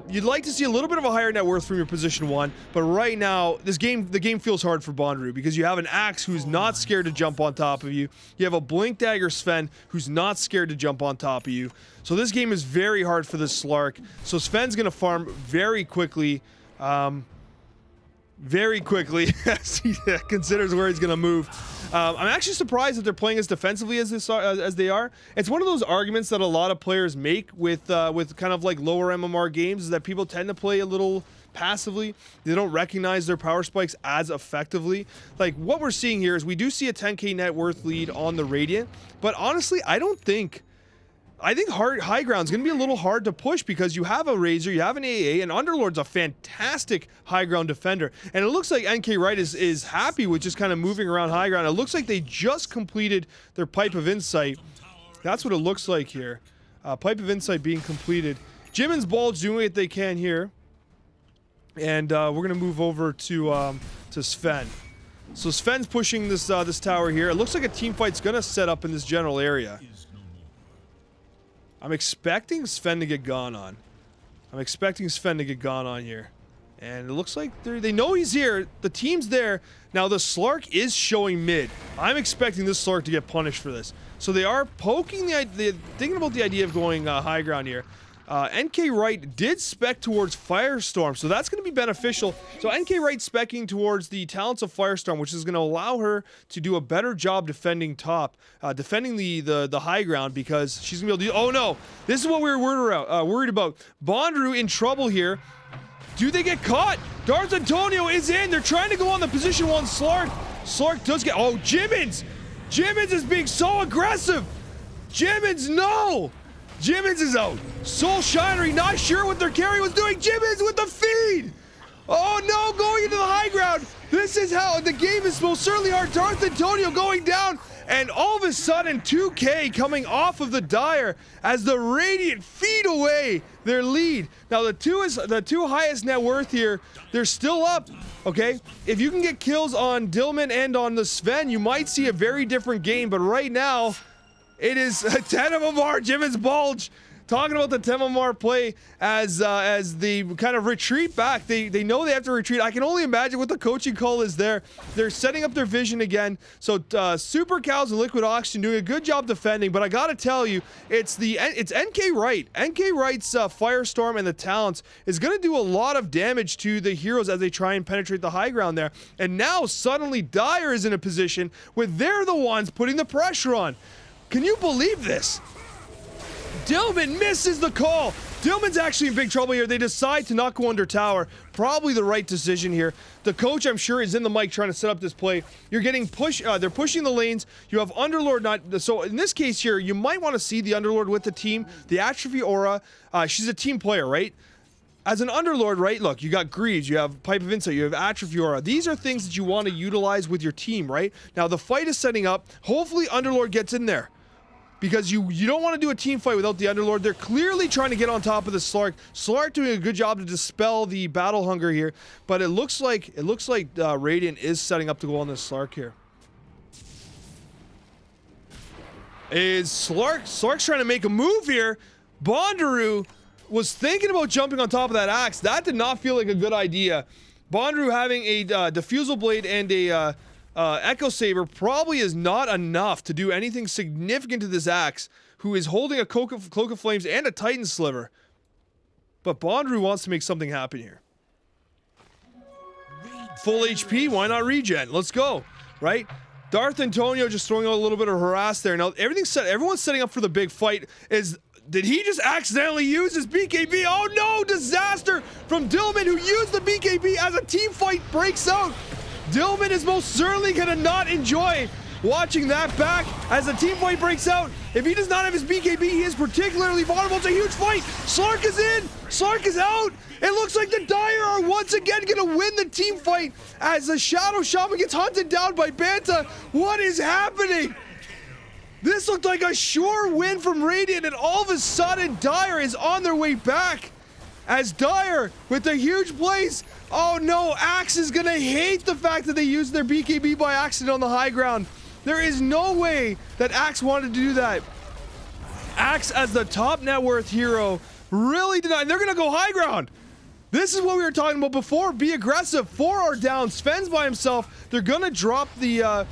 You'd like to see a little bit of a higher net worth from your position 1, but right now, the game feels hard for Bunduru because you have an Axe who's not scared to jump on top of you. You have a Blink Dagger Sven who's not scared to jump on top of you. So this game is very hard for this Slark. So Sven's going to farm very quickly. Very quickly as he considers where he's going to move. I'm actually surprised that they're playing as defensively as they are. It's one of those arguments that a lot of players make with kind of like lower MMR games, is that people tend to play a little passively. They don't recognize their power spikes as effectively. Like, what we're seeing here is we do see a 10k net worth lead on the Radiant, but honestly, I think high ground is going to be a little hard to push because you have a Razor, you have an AA, and Underlord's a fantastic high ground defender. And it looks like nkwright is happy with just kind of moving around high ground. It looks like they just completed their Pipe of Insight. That's what it looks like here. Pipe of Insight being completed. Jimin's Bulge doing what they can here. And we're going to move over to Sven. So Sven's pushing this tower here. It looks like a team fight's going to set up in this general area. I'm expecting Sven to get gone on. Here. And it looks like they know he's here. The team's there. Now the Slark is showing mid. I'm expecting this Slark to get punished for this. So they are poking thinking about the idea of going high ground here. nkwright did spec towards Firestorm, so that's going to be beneficial. So nkwright specking towards the talents of Firestorm, which is going to allow her to do a better job defending top, defending the high ground, because she's going to be able to do... Oh no! This is what we were worried about. Bunduru in trouble here. Do they get caught? Darth Antonio is in. They're trying to go on the position 1 Slark. Slark does get... Oh, Jimin's! Jimin's is being so aggressive! Jimin's, no! Jimin's is out. Solshinery not sure what their carry was doing. Jimin's with the feed! Oh no, going into the high ground. This is how the game is most certainly hard. Darth Antonio going down, and all of a sudden 2k coming off of the Dire as the Radiant feed away their lead. Now the two highest net worth here, they're still up. Okay, if you can get kills on Dillman and on the Sven, you might see a very different game, but right now it is 10 of them are Jimin's Bulge. talking about the Temamar play as they kind of retreat back. They know they have to retreat. I can only imagine what the coaching call is there. They're setting up their vision again. So Supercowz and Likwidoxigen doing a good job defending, but I gotta tell you, it's nkwright. nkwright's Firestorm and the talents is gonna do a lot of damage to the heroes as they try and penetrate the high ground there. And now suddenly Dire is in a position where they're the ones putting the pressure on. Can you believe this? Dillman misses the call. Dillman's actually in big trouble here. They decide to not go under tower. Probably the right decision here. The coach, I'm sure, is in the mic trying to set up this play. You're getting pushed. They're pushing the lanes. You have Underlord not. So in this case here, you might want to see the Underlord with the team. The Atrophy Aura. She's a team player, right? As an Underlord, right? Look, you got Greaves, you have Pipe of Insight, you have Atrophy Aura. These are things that you want to utilize with your team, right? Now the fight is setting up. Hopefully Underlord gets in there, because you don't want to do a team fight without the Underlord. They're clearly trying to get on top of the Slark. Slark doing a good job to dispel the battle hunger here, but it looks like Radiant is setting up to go on this Slark here. Is Slark's trying to make a move here. Bunduru was thinking about jumping on top of that axe. That did not feel like a good idea. Bunduru having a Diffusal Blade and a Echo Saber probably is not enough to do anything significant to this axe, who is holding a Cloak of Flames and a Titan Sliver. But Bunduru wants to make something happen here. Full HP, why not regen? Let's go, right? Darth Antonio just throwing out a little bit of harass there. Now everything's set. Everyone's setting up for the big fight. Did he just accidentally use his BKB? Oh no, disaster from Dillman, who used the BKB as a team fight breaks out. Dillman is most certainly gonna not enjoy watching that back as the team fight breaks out. If he does not have his BKB, he is particularly vulnerable. It's a huge fight. Slark is in, Slark is out. It looks like the Dire are once again gonna win the team fight as the Shadow Shaman gets hunted down by Banta. What is happening? This looked like a sure win from Radiant, and all of a sudden Dire is on their way back. As Dire with a huge place. Oh no, Axe is gonna hate the fact that they used their BKB by accident on the high ground. There is no way that Axe wanted to do that. Axe as the top net worth hero really did not. They're gonna go high ground. This is what we were talking about before. Be aggressive. 4 are down. Sven's by himself. They're gonna drop the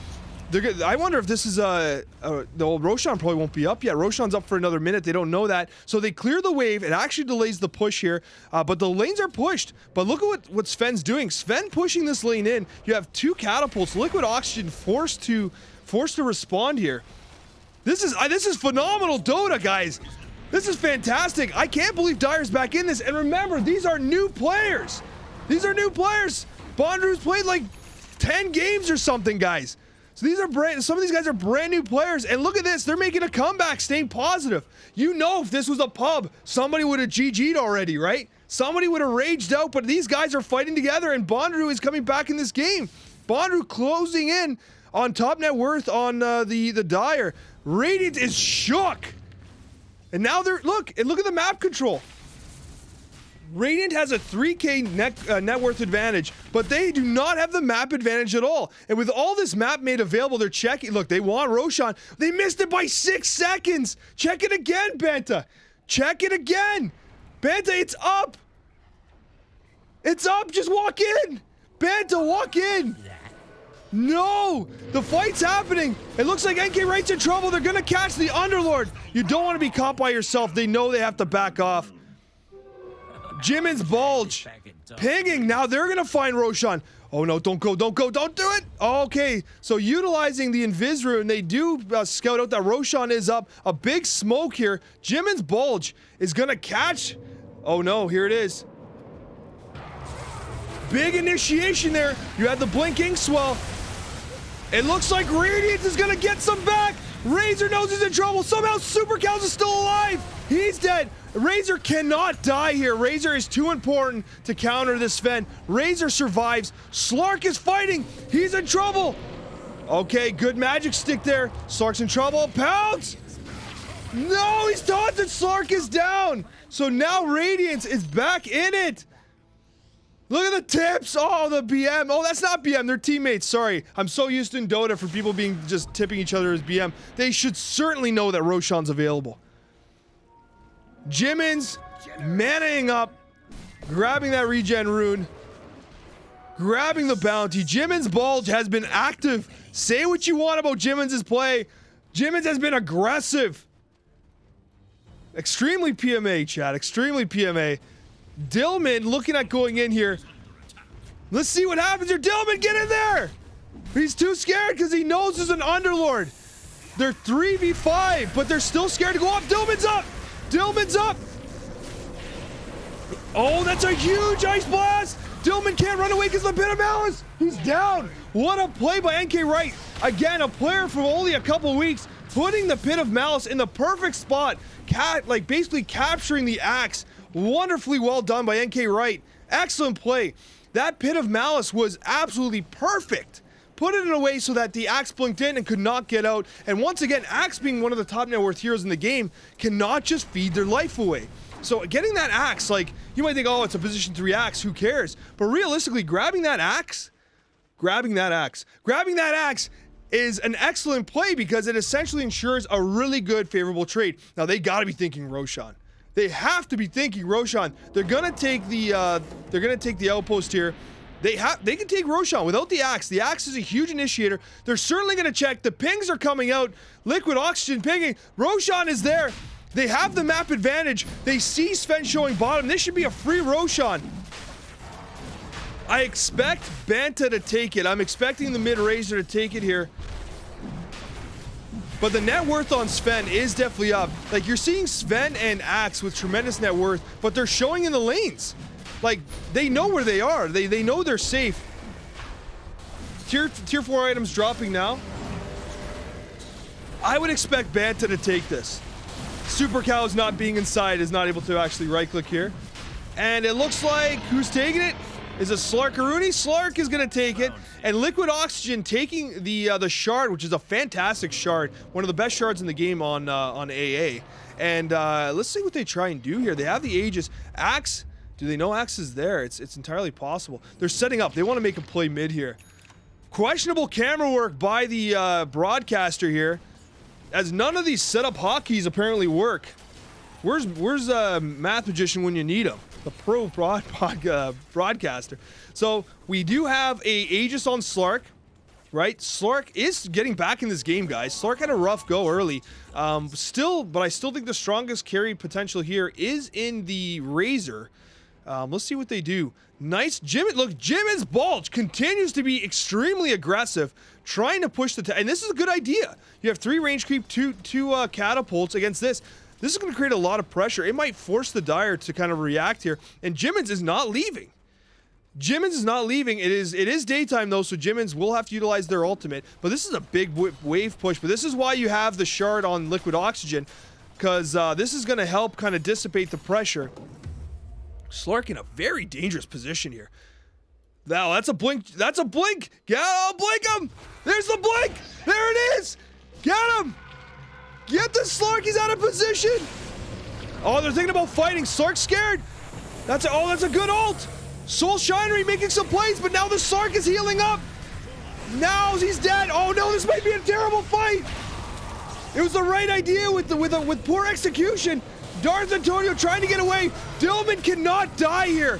I wonder if this is the old Roshan probably won't be up yet. Roshan's up for another minute. They don't know that. So they clear the wave. It actually delays the push here, but the lanes are pushed. But look at what Sven's doing. Sven pushing this lane in. You have 2 catapults. Likwidoxigen forced to respond here. This is phenomenal Dota, guys. This is fantastic. I can't believe Dire's back in this. And remember, these are new players. These are new players. Bunduru's played like 10 games or something, guys. So these are some of these guys are brand new players, and look at this, they're making a comeback, staying positive. You know, if this was a pub, somebody would have GG'd already, right? Somebody would have raged out, but these guys are fighting together, and Bunduru is coming back in this game. Bunduru closing in on top net worth on the Dire. Radiant is shook, and now look at the map control. Radiant has a 3k net worth advantage, but they do not have the map advantage at all. And with all this map made available, they're checking. Look, they want Roshan. They missed it by 6 seconds. Check it again, Banta. Check it again. Banta, it's up. It's up. Just walk in. Banta, walk in. No, the fight's happening. It looks like nkwright's in trouble. They're going to catch the Underlord. You don't want to be caught by yourself. They know they have to back off. Jimin's Bulge pinging. Now they're gonna find Roshan. Oh no, don't go, don't do it. Okay, so utilizing the Invis rune, they do scout out that Roshan is up. A big smoke here. Jimin's Bulge is gonna catch. Oh no, here it is. Big initiation there. You had the blinking swell. It looks like Radiant is gonna get some back. Razor knows he's in trouble. Somehow Supercowz is still alive. He's dead. Razor cannot die here. Razor is too important to counter this Sven. Razor survives. Slark is fighting. He's in trouble. Okay, good magic stick there. Slark's in trouble. Pounce! No, he's taunted. Slark is down. So now Radiance is back in it. Look at the tips. Oh, the BM. Oh, that's not BM. They're teammates. Sorry. I'm so used to in Dota for people being just tipping each other as BM. They should certainly know that Roshan's available. Jimin's manning up, grabbing that regen rune, grabbing the bounty. Jimin's Bulge has been active. Say what you want about Jimin's play. Jimin's has been aggressive. Extremely PMA, chat. Extremely PMA. Dillman looking at going in here. Let's see what happens here. Dillman, get in there! He's too scared because he knows there's an Underlord. They're 3v5, but they're still scared to go up. Dillman's up! Dillman's up! Oh, that's a huge ice blast! Dillman can't run away because of the Pit of Malice! He's down! What a play by nkwright. Again, a player from only a couple weeks, putting the Pit of Malice in the perfect spot. Like, basically capturing the axe. Wonderfully well done by nkwright. Excellent play. That Pit of Malice was absolutely perfect. Put it in a way so that the axe blinked in and could not get out. And once again, axe being one of the top net worth heroes in the game cannot just feed their life away. So getting that axe, like, you might think, oh, it's a position 3 axe, who cares? But realistically, grabbing that axe is an excellent play because it essentially ensures a really good favorable trade. Now they gotta be thinking Roshan. They have to be thinking Roshan. They're gonna take the outpost here. They can take Roshan without the axe. The axe is a huge initiator. They're certainly gonna check. The pings are coming out. Likwidoxigen pinging. Roshan is there. They have the map advantage. They see Sven showing bottom. This should be a free Roshan. I expect Banta to take it. I'm expecting the mid-raiser to take it here. But the net worth on Sven is definitely up. Like, you're seeing Sven and Axe with tremendous net worth, but they're showing in the lanes. Like, they know where they are. They know they're safe. Tier 4 items dropping now. I would expect Banta to take this. Supercowz not being inside is not able to actually right-click here. And it looks like who's taking it? Is it Slarkaruni? Slark is going to take it. And Likwidoxigen taking the shard, which is a fantastic shard. One of the best shards in the game on AA. And let's see what they try and do here. They have the Aegis. Axe, do they know Axe is there? It's entirely possible. They're setting up. They want to make a play mid here. Questionable camera work by the broadcaster here, as none of these setup hotkeys apparently work. Where's Math Magician when you need him? The pro broadcaster. So we do have a Aegis on Slark, right? Slark is getting back in this game, guys. Slark had a rough go early. But I still think the strongest carry potential here is in the Razor. Let's see what they do. Nice Jimin. Look, Jimin's Bulge continues to be extremely aggressive, trying to push the and this is a good idea. You have 3 range creep, two catapults against this. This is going to create a lot of pressure. It might force the Dire to kind of react here. And Jimin's is not leaving. Jimin's is not leaving. It is daytime though, so Jimin's will have to utilize their ultimate. But this is a big wave push. But this is why you have the shard on Likwidoxigen, because this is going to help kind of dissipate the pressure. Slark in a very dangerous position here. Now that's a blink. That's a blink. Blink him. There's the blink. There it is. Get him. Get the Slark, he's out of position! Oh, they're thinking about fighting. Slark's scared! That's a good ult! Solshinery making some plays, but now the Slark is healing up! Now he's dead! Oh no, this might be a terrible fight! It was the right idea with poor execution! Darth Antonio trying to get away! Dillman cannot die here!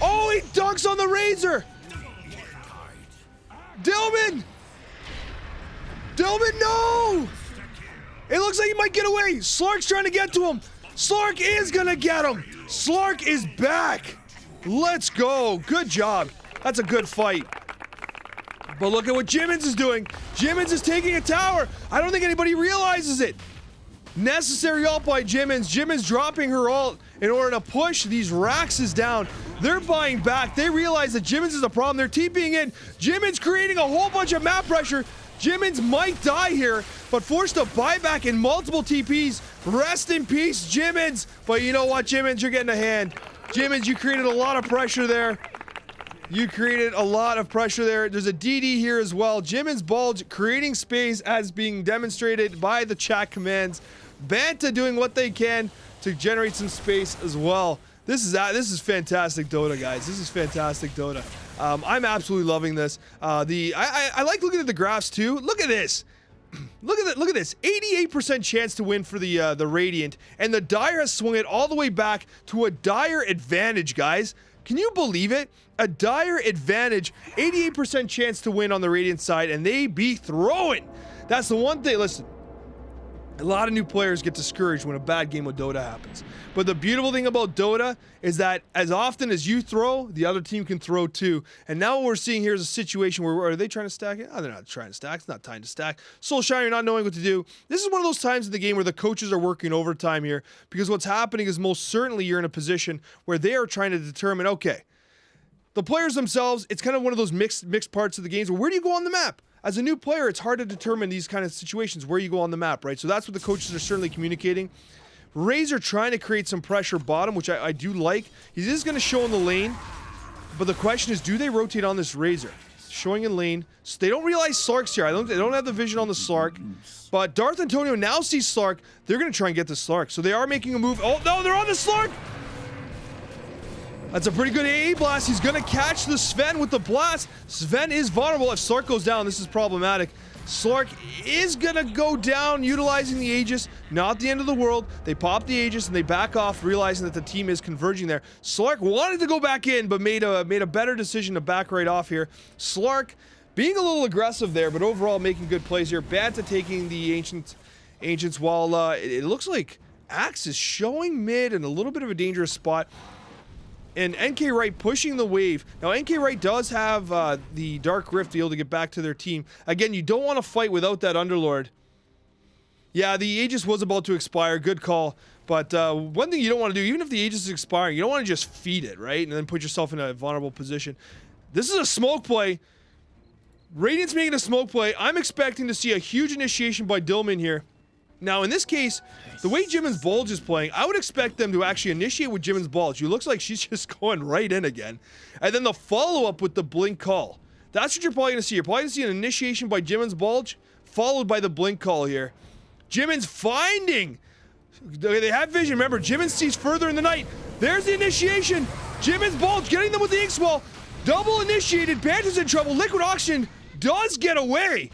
Oh, he dunks on the Razor! Dillman! Dillman, no! It looks like he might get away. Slark's trying to get to him. Slark is gonna get him. Slark is back. Let's go. Good job. That's a good fight. But look at what Jimin's is doing. Jimin's is taking a tower. I don't think anybody realizes it. Necessary ult by Jimin's. Jimin's dropping her ult in order to push these Raxes down. They're buying back. They realize that Jimin's is a problem. They're TPing in. Jimin's creating a whole bunch of map pressure. Jimin's might die here, but forced to buy back in multiple TPs. Rest in peace, Jimin's. But you know what, Jimin's, you're getting a hand. Jimin's, you created a lot of pressure there. You created a lot of pressure there. There's a DD here as well. Jimin's Bulge creating space as being demonstrated by the chat commands. Banta doing what they can to generate some space as well. This is fantastic Dota, guys. This is fantastic Dota. I'm absolutely loving this. I like looking at the graphs too. Look at this. Look at that! Look at this. 88% chance to win for the Radiant, and the Dire has swung it all the way back to a Dire advantage, guys. Can you believe it? A Dire advantage, 88% chance to win on the Radiant side, and they be throwing. That's the one thing. Listen, a lot of new players get discouraged when a bad game of Dota happens. But the beautiful thing about Dota is that as often as you throw, the other team can throw too. And now what we're seeing here is a situation where, are they trying to stack it? Oh, they're not trying to stack. It's not time to stack. Solshinery not knowing what to do. This is one of those times in the game where the coaches are working overtime here, because what's happening is most certainly you're in a position where they are trying to determine, okay, the players themselves, it's kind of one of those mixed parts of the games where where do you go on the map? As a new player, it's hard to determine these kind of situations where you go on the map, right? So that's what the coaches are certainly communicating. Razor trying to create some pressure bottom, which I do like. He is going to show in the lane, but the question is, do they rotate on this Razor? Showing in lane, so they don't realize Slark's here. They don't have the vision on the Slark, but Darth Antonio now sees Slark. They're going to try and get the Slark, so they are making a move. Oh no, they're on the Slark! That's a pretty good AA blast. He's going to catch the Sven with the blast. Sven is vulnerable. If Slark goes down, this is problematic. Slark is going to go down utilizing the Aegis. Not the end of the world. They pop the Aegis and they back off, realizing that the team is converging there. Slark wanted to go back in, but made a better decision to back right off here. Slark being a little aggressive there, but overall making good plays here. Banta taking the Ancients while it looks like Axe is showing mid in a little bit of a dangerous spot. And nkwright pushing the wave. Now, nkwright does have the Dark Rift to be able to get back to their team. Again, you don't want to fight without that Underlord. Yeah, the Aegis was about to expire. Good call. But one thing you don't want to do, even if the Aegis is expiring, you don't want to just feed it, right? And then put yourself in a vulnerable position. This is a smoke play. Radiant's making a smoke play. I'm expecting to see a huge initiation by Dillman here. Now, in this case, the way Jimin's Bulge is playing, I would expect them to actually initiate with Jimin's Bulge. It looks like she's just going right in again. And then the follow-up with the Blink Call. That's what you're probably going to see. You're probably going to see an initiation by Jimin's Bulge, followed by the Blink Call here. Jimin's finding. They have vision. Remember, Jimin sees further in the night. There's the initiation. Jimin's Bulge getting them with the Ink Wall. Double initiated. Banta's in trouble. Likwidoxigen does get away.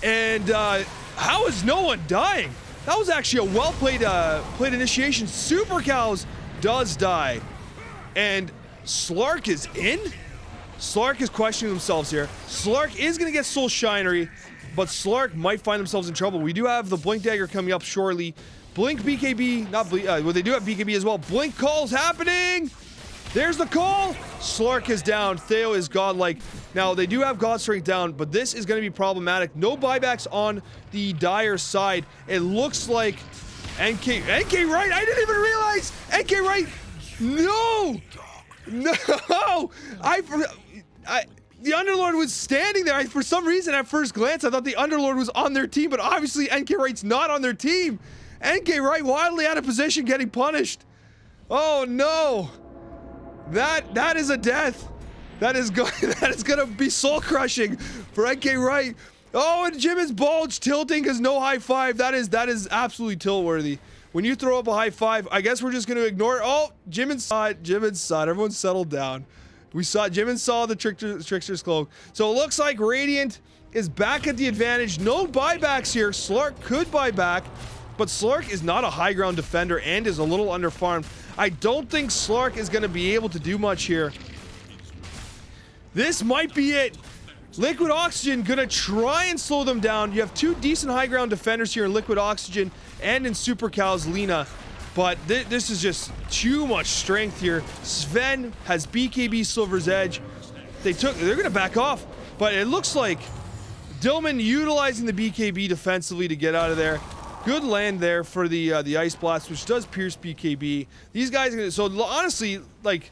And, how is no one dying? That was actually a well-played played initiation. Supercowz does die. And Slark is in? Slark is questioning themselves here. Slark is going to get Solshinery, but Slark might find themselves in trouble. We do have the Blink Dagger coming up shortly. Blink BKB, not Blink, well, they do have BKB as well. Blink Call's happening! There's the call! Slark is down. Theo is godlike. Now, they do have God Strength down, but this is going to be problematic. No buybacks on the Dire side. It looks like nkwright. I didn't even realize! nkwright! No! No! The Underlord was standing there. For some reason, at first glance, I thought the Underlord was on their team, but obviously nkwright's not on their team. nkwright wildly out of position, getting punished. Oh, no! That is a death. That is gonna be soul crushing for nkwright. Oh, and Jimin's Bulge tilting because no high five. That is absolutely tilt worthy. When you throw up a high five, I guess we're just gonna ignore it. Oh, Jimin saw it. Jimin saw it. Everyone settled down. Jimin saw the Trickster's Cloak. So it looks like Radiant is back at the advantage. No buybacks here. Slark could buy back, but Slark is not a high ground defender and is a little underfarmed. I don't think Slark is going to be able to do much here. This might be it. Likwidoxigen gonna try and slow them down. You have two decent high ground defenders here in Likwidoxigen and in Supercowz Lina, but this is just too much strength here. Sven has BKB Silver's Edge. They're gonna back off, but it looks like Dillman utilizing the BKB defensively to get out of there. Good land there for the Ice Blast, which does pierce BKB. These guys, so honestly, like,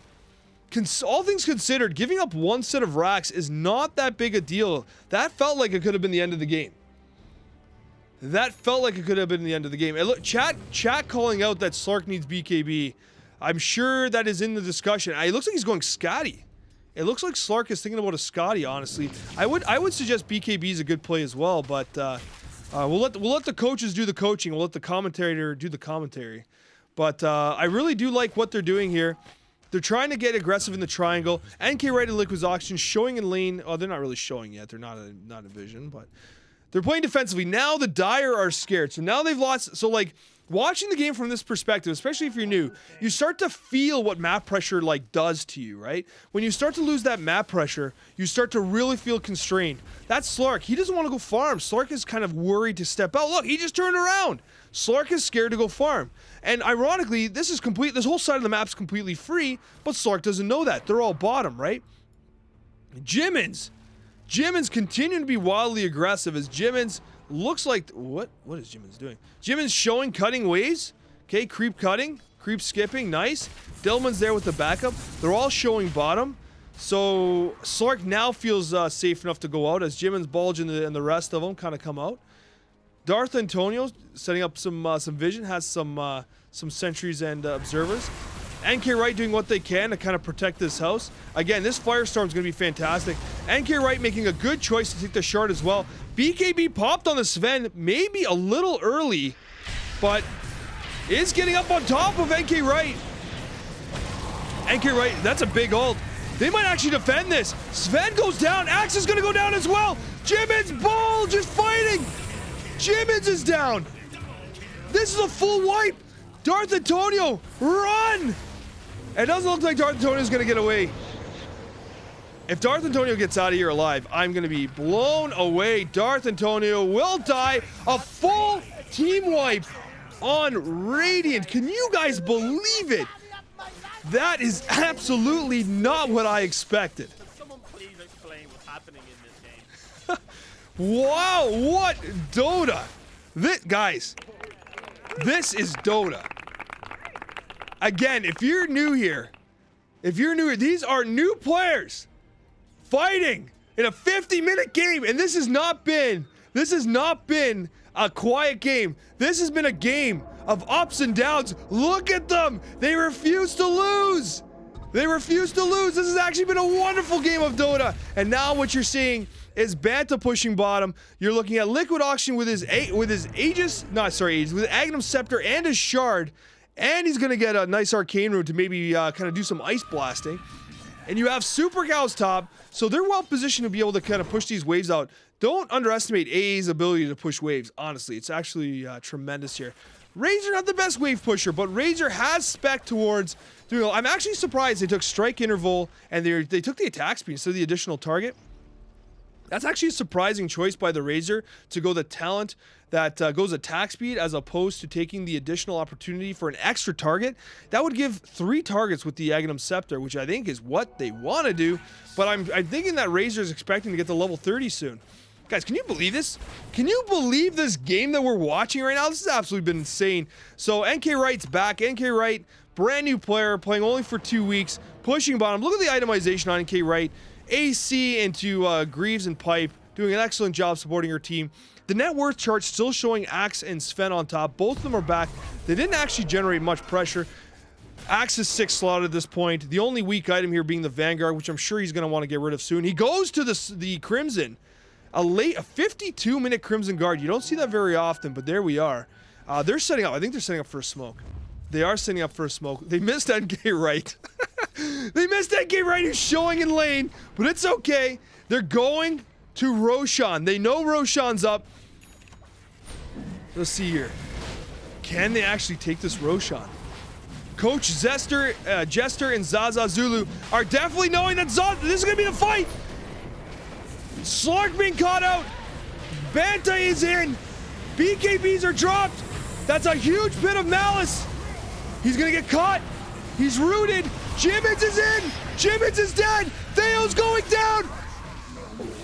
all things considered, giving up one set of racks is not that big a deal. That felt like it could have been the end of the game. That felt like it could have been the end of the game. And look, chat calling out that Slark needs BKB. I'm sure that is in the discussion. It looks like he's going Scotty. It looks like Slark is thinking about a Scotty, honestly. I would suggest BKB is a good play as well, but we'll let the coaches do the coaching. We'll let the commentator do the commentary. But I really do like what they're doing here. They're trying to get aggressive in the triangle. nkwright and Likwidoxigen showing in lane. Oh, they're not really showing yet. They're not a vision, but They're playing defensively. Now the Dire are scared. So now they've lost. So, like, watching the game from this perspective, especially if you're new, you start to feel what map pressure, like, does to you, right? When you start to lose that map pressure, you start to really feel constrained. That's Slark. He doesn't want to go farm. Slark is kind of worried to step out. Look, he just turned around. Slark is scared to go farm. And ironically, this whole side of the map's completely free, but Slark doesn't know that. They're all bottom, right? Jimin's continuing to be wildly aggressive as Jimin's looks like... What is Jimin's doing? Jimin's showing cutting waves. Okay, creep cutting, creep skipping, nice. Dillman's there with the backup. They're all showing bottom. So Slark now feels safe enough to go out as Jimin's Bulge and the rest of them kind of come out. Darth Antonio setting up some vision, has some sentries and observers. nkwright doing what they can to kind of protect this house. Again, this firestorm's going to be fantastic. nkwright making a good choice to take the shard as well. BKB popped on the Sven, maybe a little early, but is getting up on top of nkwright. nkwright, that's a big ult. They might actually defend this. Sven goes down. Axe is going to go down as well. Jimin's Bulge is fighting. Jimin's is down. This is a full wipe. Darth Antonio, run! It doesn't look like Darth Antonio's going to get away. If Darth Antonio gets out of here alive, I'm going to be blown away. Darth Antonio will die. A full team wipe on Radiant. Can you guys believe it? That is absolutely not what I expected. Someone please explain what's happening in this game. Wow, what Dota? Guys, this is Dota. Again, if you're new here, these are new players fighting in a 50-minute game, and this has not been a quiet game. This has been a game of ups and downs. Look at them. They refuse to lose. They refuse to lose. This has actually been a wonderful game of Dota. And now what you're seeing is Banta pushing bottom. You're looking at Likwidoxigen with his Agnum Scepter and his Shard. And he's going to get a nice Arcane Rune to maybe kind of do some ice blasting. And you have Supercowz top, so they're well positioned to be able to kind of push these waves out. Don't underestimate AA's ability to push waves, honestly. It's actually tremendous here. Razor not the best wave pusher, but Razor has spec towards doing. I'm actually surprised they took strike interval and they took the attack speed instead of the additional target. That's actually a surprising choice by the Razor to go the talent that goes attack speed as opposed to taking the additional opportunity for an extra target. That would give 3 targets with the Agnum Scepter, which I think is what they want to do. But I'm thinking that Razor is expecting to get to level 30 soon. Guys, can you believe this? Can you believe this game that we're watching right now? This has absolutely been insane. So nkwright's back. nkwright, brand new player, playing only for 2 weeks, pushing bottom. Look at the itemization on nkwright. AC into Greaves and Pipe, doing an excellent job supporting her team. The net worth chart still showing Axe and Sven on top. Both of them are back. They didn't actually generate much pressure. Axe is 6 slot at this point. The only weak item here being the Vanguard, which I'm sure he's going to want to get rid of soon. He goes to the Crimson. A 52-minute Crimson Guard. You don't see that very often, but there we are. They're setting up. I think they're setting up for a smoke. They are setting up for a smoke. They missed nkwright. They missed nkwright who's showing in lane, but it's okay. They're going to Roshan. They know Roshan's up. Let's see here. Can they actually take this Roshan? Coach Jester and Zazazulu are definitely knowing that this is going to be the fight. Slark being caught out. Banta is in. BKBs are dropped. That's a huge bit of malice. He's going to get caught. He's rooted. Jimin is in. Jimin is dead. Theo's going down.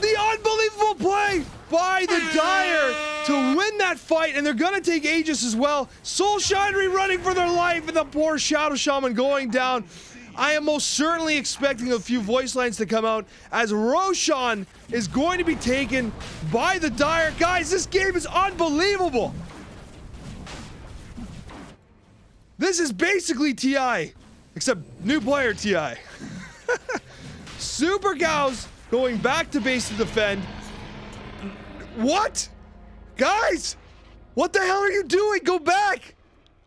The unbelievable play by the Dire to win that fight, and they're gonna take Aegis as well. Solshinery running for their life, and the poor Shadow Shaman going down. I am most certainly expecting a few voice lines to come out as Roshan is going to be taken by the Dire. Guys, this game is unbelievable. This is basically TI, except new player TI. Supercowz going back to base to defend. What? Guys, what the hell are you doing? Go back.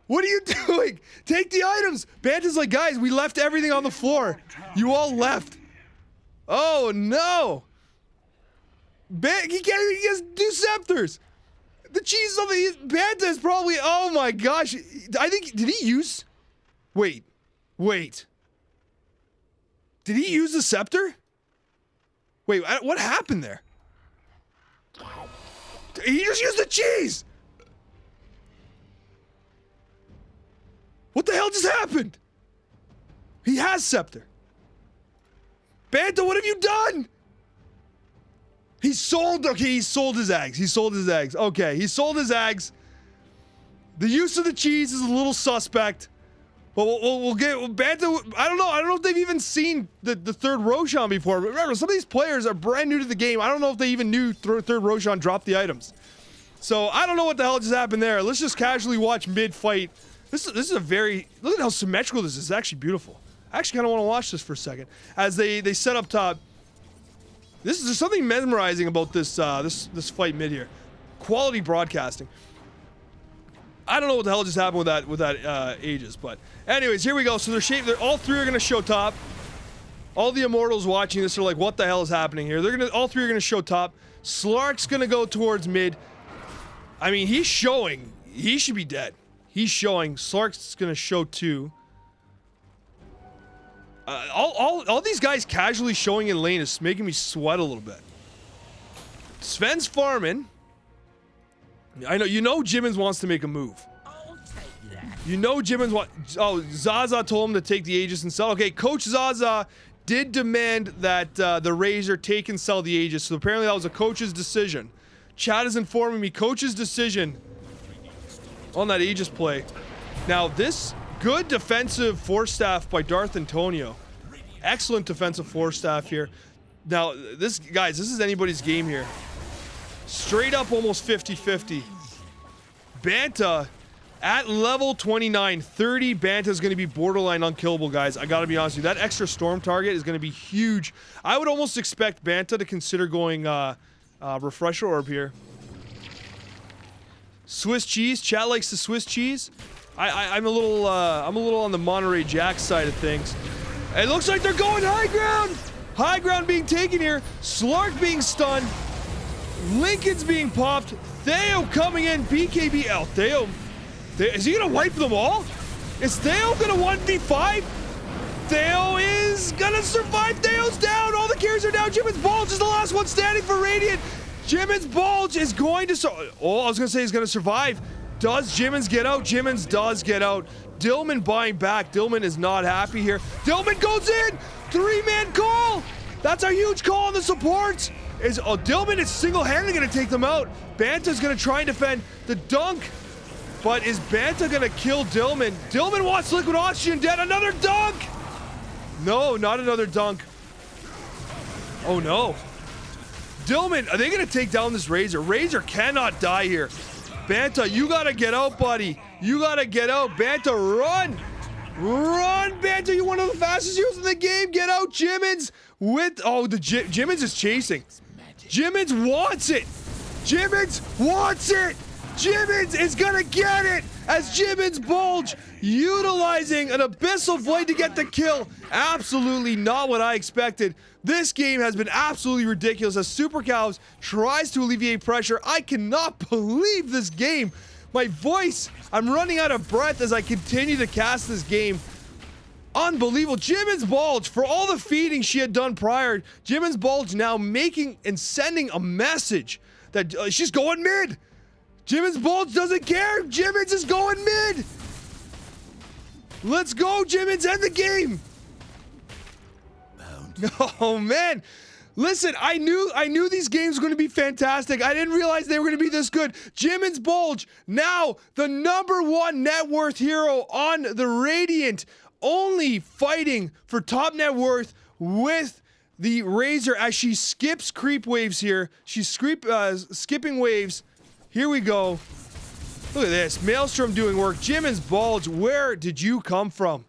What are you doing? Take the items. Banta's like, guys, we left everything on the floor. You all left. Oh, no. He can't even do scepters. The cheese on the Banta is probably, oh my gosh. I think, did he use, wait. Did he use the scepter? Wait, what happened there? He just used the cheese. What the hell just happened? He has scepter. Banta, what have you done? He sold, okay, he sold his eggs. Okay, he sold his eggs. The use of the cheese is a little suspect. But we'll get, Banta, I don't know if they've even seen the third Roshan before. But remember, some of these players are brand new to the game. I don't know if they even knew third Roshan dropped the items. So, I don't know what the hell just happened there. Let's just casually watch mid-fight. This is a very, look at how symmetrical this is. It's actually beautiful. I actually kind of want to watch this for a second. As they set up top. There's something mesmerizing about this this fight mid here. Quality broadcasting. I don't know what the hell just happened with that Aegis, but anyways, here we go. So they're all three are gonna show top. All the immortals watching this are like, what the hell is happening here? All three are gonna show top. Slark's gonna go towards mid. I mean, he's showing. He should be dead. He's showing. Slark's gonna show two. All these guys casually showing in lane is making me sweat a little bit. Sven's farming. I know, Jimin wants to make a move. I'll take that. Jimin's oh, Zaza told him to take the Aegis and sell. Okay, Coach Zaza did demand that the Razor take and sell the Aegis, so apparently that was a coach's decision. Chad is informing me, coach's decision on that Aegis play. Now, this good defensive force staff by Darth Antonio. Excellent defensive force staff here. Now, this is anybody's game here. Straight up almost 50-50. Banta at level 29, 30. Banta's going to be borderline unkillable, guys. I got to be honest with you. That extra storm target is going to be huge. I would almost expect Banta to consider going refresher orb here. Swiss cheese. Chat likes the Swiss cheese. I'm a little on the Monterey Jack side of things. It looks like they're going high ground. High ground being taken here. Slark being stunned. Lincoln's being popped. Theo coming in. BKB. Theo. Is he gonna wipe them all? Is Theo gonna 1v5? Theo is gonna survive. Theo's down. All the carries are down. Jimin's Bulge is the last one standing for Radiant. Jimin's Bulge is going to. Oh, I was gonna say he's gonna survive. Does Jimin's get out? Jimin's does get out. Dillman buying back. Dillman is not happy here. Dillman goes in! 3-man call! That's a huge call on the supports! Dillman is single-handedly gonna take them out. Banta's gonna try and defend the dunk. But is Banta gonna kill Dillman? Dillman wants Likwidoxigen dead. Another dunk! No, not another dunk. Oh no. Dillman, are they gonna take down this Razor? Razor cannot die here. Banta, you gotta get out, buddy. You gotta get out. Banta, run! Run, Banta! You're one of the fastest heroes in the game. Get out, Jimin's with. Oh, Jimin's is chasing. Jimin's wants it. Jimin's wants it. Jimin's is gonna get it as Jimin's Bulge utilizing an Abyssal Blade to get the kill. Absolutely not what I expected. This game has been absolutely ridiculous as Supercowz tries to alleviate pressure. I cannot believe this game. My voice, I'm running out of breath as I continue to cast this game. Unbelievable. Jimin's Bulge, for all the feeding she had done prior, Jimin's Bulge now making and sending a message that she's going mid. Jimin's Bulge doesn't care. Jimin's is going mid. Let's go, Jimin's, end the game. Oh man, listen, I knew these games were going to be fantastic. I didn't realize they were going to be this good. Jimin's Bulge, now the #1 net worth hero on the Radiant, only fighting for top net worth with the Razor as she skips creep waves here. She's skipping waves. Here we go. Look at this, Maelstrom doing work. Jimin's Bulge, where did you come from?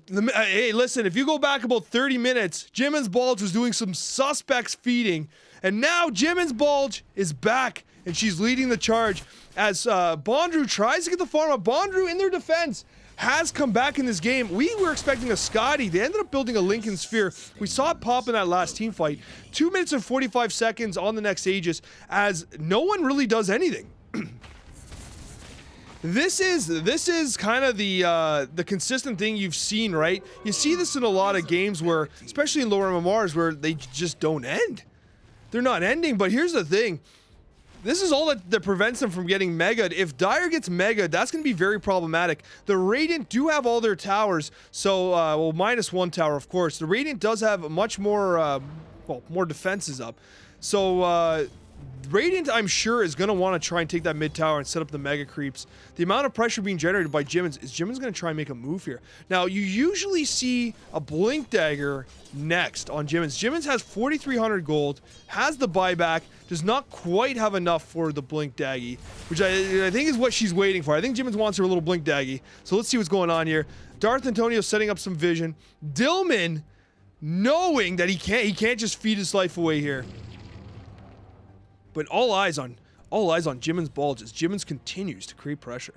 Hey, listen, if you go back about 30 minutes, Jimin's Bulge was doing some suspects feeding, and now Jimin's Bulge is back, and she's leading the charge as Bunduru tries to get the farm up. Bunduru, in their defense, has come back in this game. We were expecting a Scotty. They ended up building a Lincoln Sphere. We saw it pop in that last team fight. 2 minutes and 45 seconds on the next Aegis as no one really does anything. This is kind of the consistent thing you've seen, right? You see this in a lot of games where, especially in lower MMRs, where they just don't end. They're not ending, but here's the thing. This is all that prevents them from getting megaed. If Dire gets megaed, that's going to be very problematic. The Radiant do have all their towers, so, well, -1 tower, of course. The Radiant does have much more, well, more defenses up. So, Radiant, I'm sure, is going to want to try and take that mid tower and set up the mega creeps. The amount of pressure being generated by Jimin's is Jimin's going to try and make a move here. Now, you usually see a Blink Dagger next on Jimin's. Jimin's has 4,300 gold, has the buyback, does not quite have enough for the Blink Daggy, which I think is what she's waiting for. I think Jimin's wants her little Blink Daggy. So let's see what's going on here. Darth Antonio setting up some vision. Dillman, knowing that he can't just feed his life away here. But all eyes on Jimin's Bulge as Jimin's continues to create pressure.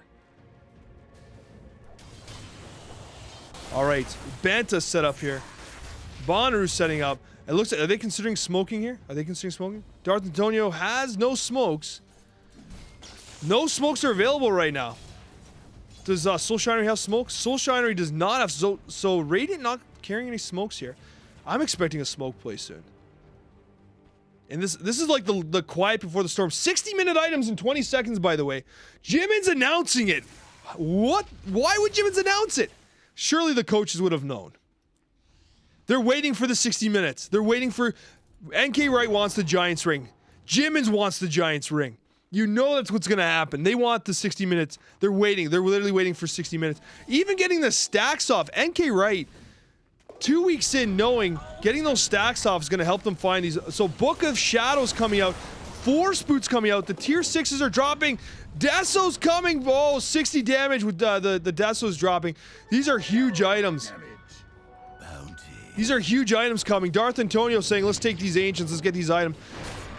All right, Banta set up here. Bunduru setting up. It looks like, are they considering smoking here? Are they considering smoking? Darth Antonio has no smokes. No smokes are available right now. Does Solshinery have smokes? Solshinery does not have, so Radiant not carrying any smokes here. I'm expecting a smoke play soon. And this is like the quiet before the storm. 60-minute items in 20 seconds, by the way. Jimin's announcing it. What? Why would Jimin's announce it? Surely the coaches would have known. They're waiting for the 60 minutes. They're waiting for... nkwright wants the Giants ring. Jimin's wants the Giants ring. You know that's what's going to happen. They want the 60 minutes. They're waiting. They're literally waiting for 60 minutes. Even getting the stacks off. nkwright... 2 weeks in, knowing getting those stacks off is going to help them find these. So Book of Shadows coming out, 4 Spoots coming out, the tier 6s are dropping, Deso's coming, oh, 60 damage with the Deso's dropping. These are huge items. These are huge items coming. Darth Antonio saying, let's take these Ancients, let's get these items.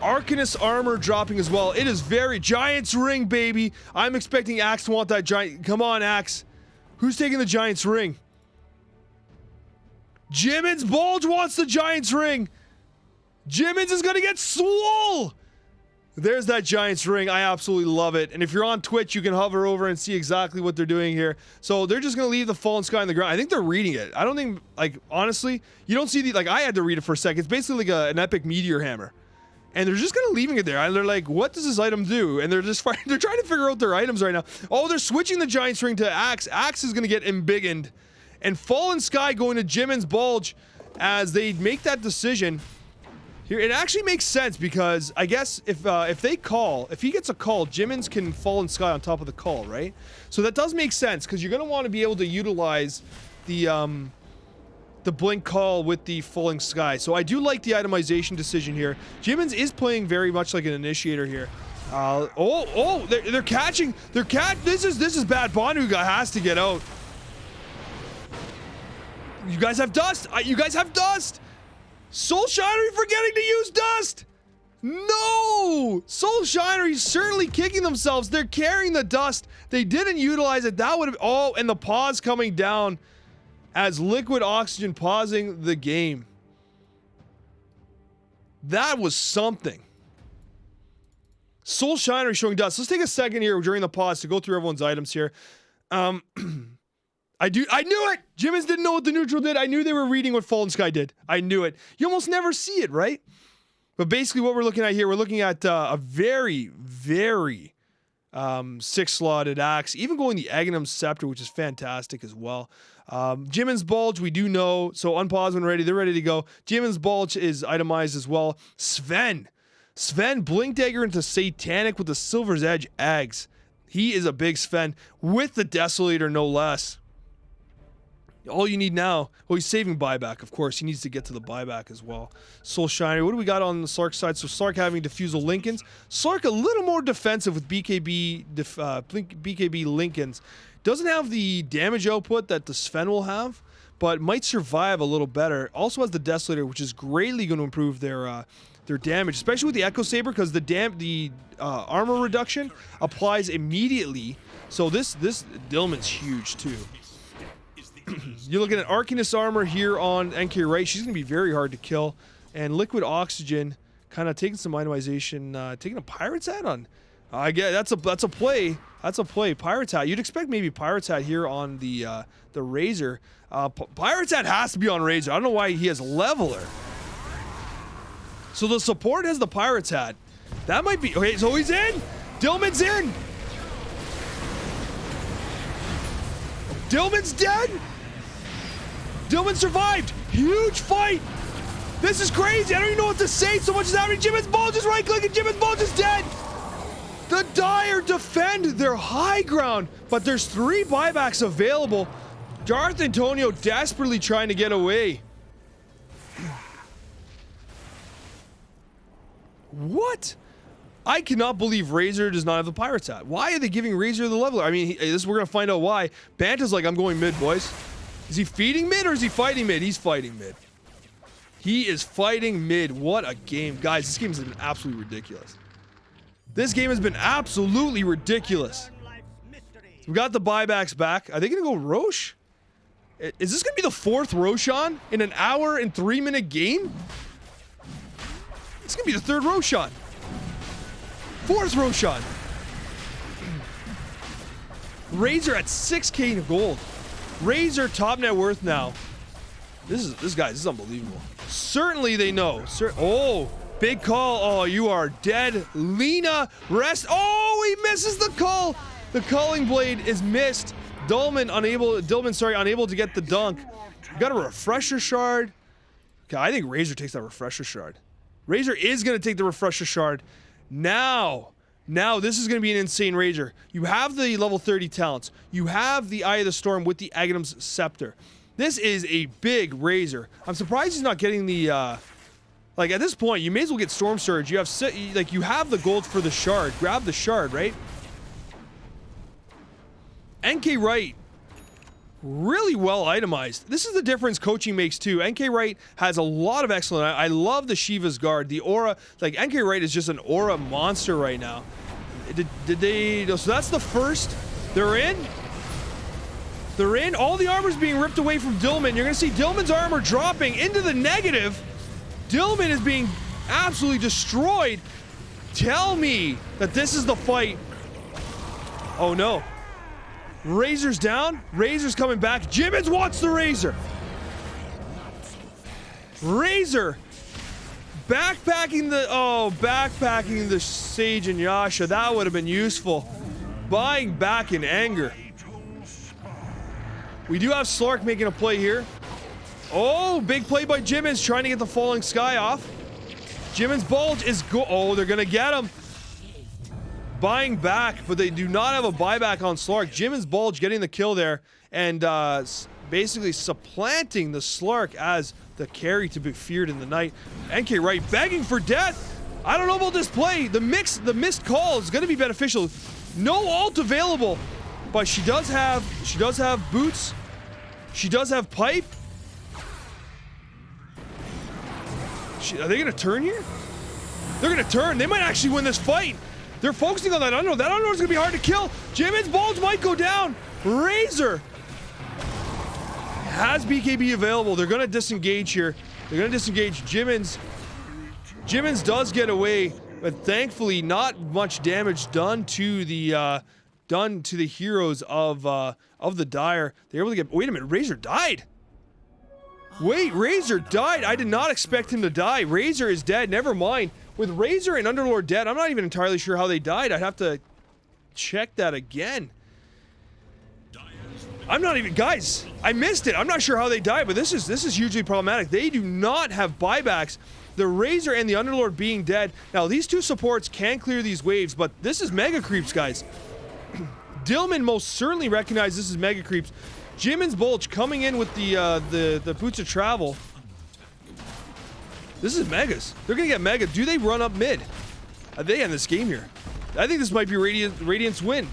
Arcanist armor dropping as well. It is very Giants ring, baby. I'm expecting Axe to want that giant. Come on, Axe. Who's taking the Giants ring? Jimin's Bulge wants the Giants ring. Jimin's is gonna get swole. There's that Giants ring. I absolutely love it. And if you're on Twitch, you can hover over and see exactly what they're doing here. So they're just gonna leave the Fallen Sky on the ground. I think they're reading it. I don't think, like, honestly, you don't see the, like, I had to read it for a second. It's basically like an epic meteor hammer. And they're just kind of leaving it there. And they're like, what does this item do? And they're just they're trying to figure out their items right now. Oh, they're switching the Giants ring to Axe. Axe is gonna get embiggened. And Fallen Sky going to Jimin's Bulge as they make that decision. Here, it actually makes sense because I guess if he gets a call, Jimin's can Fallen Sky on top of the call, right? So that does make sense because you're gonna want to be able to utilize the blink call with the Fallen Sky. So I do like the itemization decision here. Jimin's is playing very much like an initiator here. They're catching. This is bad. Bunduru has to get out. You guys have dust! You guys have dust! Solshinery forgetting to use dust! No! Solshinery certainly kicking themselves. They're carrying the dust. They didn't utilize it. That would have... Oh, and the pause coming down as Likwidoxigen pausing the game. That was something. Solshinery showing dust. Let's take a second here during the pause to go through everyone's items here. I knew it! Jimin's didn't know what the neutral did. I knew they were reading what Fallen Sky did. I knew it. You almost never see it, right? But basically what we're looking at here, we're looking at a very, very 6-slotted Axe. Even going the Aghanim Scepter, which is fantastic as well. Jimin's Bulge, we do know. So unpause when ready. They're ready to go. Jimin's Bulge is itemized as well. Sven, Blink Dagger into Satanic with the Silver's Edge Ags. He is a big Sven with the Desolator, no less. All you need now, well, he's saving buyback, of course. He needs to get to the buyback as well. Solshinery, what do we got on the Slark side? So Slark having Diffusal Lincolns. Slark a little more defensive with BKB Lincolns. Doesn't have the damage output that the Sven will have, but might survive a little better. Also has the Desolator, which is greatly going to improve their damage, especially with the Echo Saber, because the armor reduction applies immediately. So this Dillman's huge too. You're looking at Arcanist armor here on nkwright. She's going to be very hard to kill. And Likwidoxigen kind of taking some itemization, taking a Pirate's Hat on. I get that's a play. That's a play. Pirate's Hat. You'd expect maybe Pirate's Hat here on the Razor. Pirate's Hat has to be on Razor. I don't know why he has Leveler. So the support has the Pirate's Hat. That might be okay. So he's in. Dillman's in. Dillman's dead. Dillman survived. Huge fight. This is crazy. I don't even know what to say. So much is happening. Jimin's Bulge is right-clicking. Jimin's Bulge is dead. The Dire defend their high ground, but there's 3 buybacks available. Darth Antonio desperately trying to get away. What? I cannot believe Razor does not have the Pirate's Hat. Why are they giving Razor the leveler? I mean, we're going to find out why. Banta's like, I'm going mid, boys. Is he feeding mid or is he fighting mid? He's fighting mid. He is fighting mid. What a game. Guys, this game has been absolutely ridiculous. This game has been absolutely ridiculous. We got the buybacks back. Are they going to go Roche? Is this going to be the 4th Roshan in an hour and 3-minute game? It's going to be the 3rd Roshan. 4th Roshan. Razor at 6K in gold. Razor top net worth now. This is unbelievable. Certainly they know. Oh, big call. Oh, you are dead. Lena, rest. Oh, he misses the call. The culling blade is missed. Dillman unable to get the dunk. Got a refresher shard. Okay, I think Razor takes that refresher shard. Razor is going to take the refresher shard. Now this is going to be an insane Razor. You have the level 30 talents. You have the Eye of the Storm with the Aghanom's Scepter. This is a big Razor. I'm surprised he's not getting the, like at this point, you may as well get Storm Surge. You have the gold for the shard. Grab the shard, right? nkwright, really well itemized. This is the difference coaching makes too. nkwright has a lot of excellent. I love the Shiva's Guard. The aura, like nkwright is just an aura monster right now. Did they? So that's the first. They're in. They're in. All the armor's being ripped away from Dillman. You're gonna see Dillman's armor dropping into the negative. Dillman is being absolutely destroyed. Tell me that this is the fight. Oh no. Razor's down. Razor's coming back. Jimin wants the Razor. Razor backpacking the Sage and Yasha. That would have been useful. Buying back in anger. We do have Slark making a play here. Oh, big play by Jimin's trying to get the falling sky off. Jimin's Bulge is oh, they're gonna get him. Buying back, but they do not have a buyback on Slark. Jimin's Bulge getting the kill there and basically supplanting the Slark as the carry to be feared in the night. nkwright begging for death. I don't know about this play. The missed call is going to be beneficial. No ult available, but she does have boots. She does have pipe. Are they going to turn here? They're going to turn. They might actually win this fight. They're focusing on that Unknown. That Unknown is going to be hard to kill. Jimin's Bulge might go down. Razor has BKB available. They're going to disengage here. They're going to disengage. Jimin's does get away, but thankfully not much damage done to the heroes of the Dire. They're able to get. Wait a minute. Razor died. Wait, Razor died. I did not expect him to die. Razor is dead. Never mind. With Razor and Underlord dead, I'm not even entirely sure how they died. I'd have to check that again. I'm not even, guys, I missed it. I'm not sure how they died, but this is hugely problematic. They do not have buybacks. The Razor and the Underlord being dead. Now, these two supports can clear these waves, but this is mega creeps, guys. Dillman most certainly recognized this is mega creeps. Jimin's Bulge coming in with the boots of travel. This is megas. They're gonna get mega. Do they run up mid? They end this game here. I think this might be Radiant's win.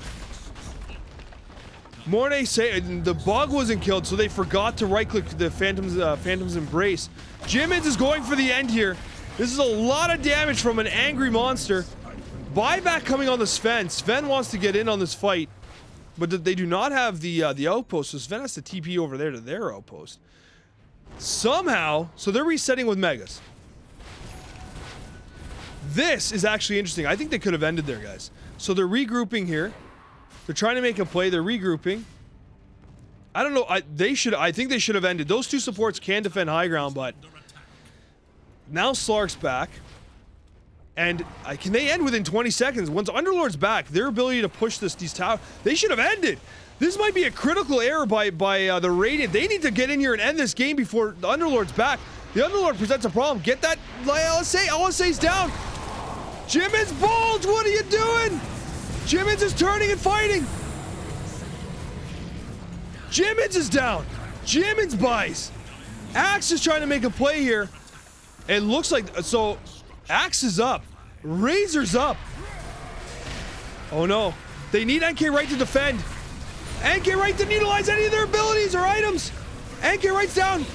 Mornay say the bug wasn't killed, so they forgot to right-click the Phantom's Embrace. Jimin's is going for the end here. This is a lot of damage from an angry monster. Buyback coming on the Sven. Sven wants to get in on this fight. but they do not have the outpost, so Sven has to TP over there to their outpost. Somehow, so they're resetting with Megas. This is actually interesting. I think they could have ended there, guys. So they're regrouping here. They're trying to make a play. They're regrouping. I don't know. I think they should have ended. Those two supports can defend high ground, but now Slark's back. And can they end within 20 seconds? Once Underlord's back, their ability to push these towers, they should have ended. This might be a critical error by the Radiant. They need to get in here and end this game before the Underlord's back. The Underlord presents a problem. Get that LSA. LSA's down. Jimin's Bulge, what are you doing? Jimin's is turning and fighting. Jimin's is down. Jimin's buys. Axe is trying to make a play here. It looks like, so Axe is up. Razor's up. Oh no. They need nkwright to defend. nkwright didn't utilize any of their abilities or items. nkwright's down.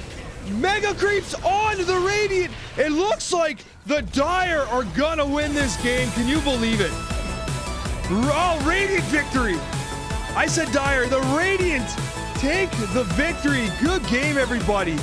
Mega creeps on the Radiant. It looks like the Dire are gonna win this game. Can you believe it? Oh, Radiant victory. I said Dire. The Radiant take the victory. Good game, everybody.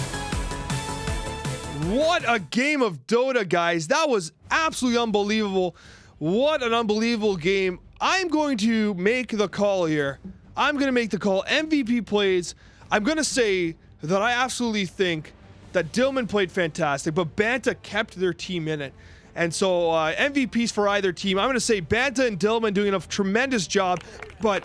What a game of Dota, guys. That was absolutely unbelievable. What an unbelievable game. I'm going to make the call here. I'm going to make the call. MVP plays. I'm going to say that I absolutely think that Dillman played fantastic, but Banta kept their team in it. And so MVPs for either team. I'm going to say Banta and Dillman doing a tremendous job, but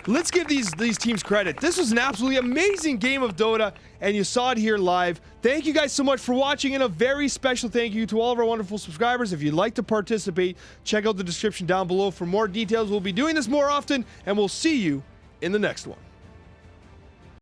let's give these teams credit. This was an absolutely amazing game of Dota, and you saw it here live. Thank you guys so much for watching, and a very special thank you to all of our wonderful subscribers. If you'd like to participate, check out the description down below for more details. We'll be doing this more often, and we'll see you in the next one.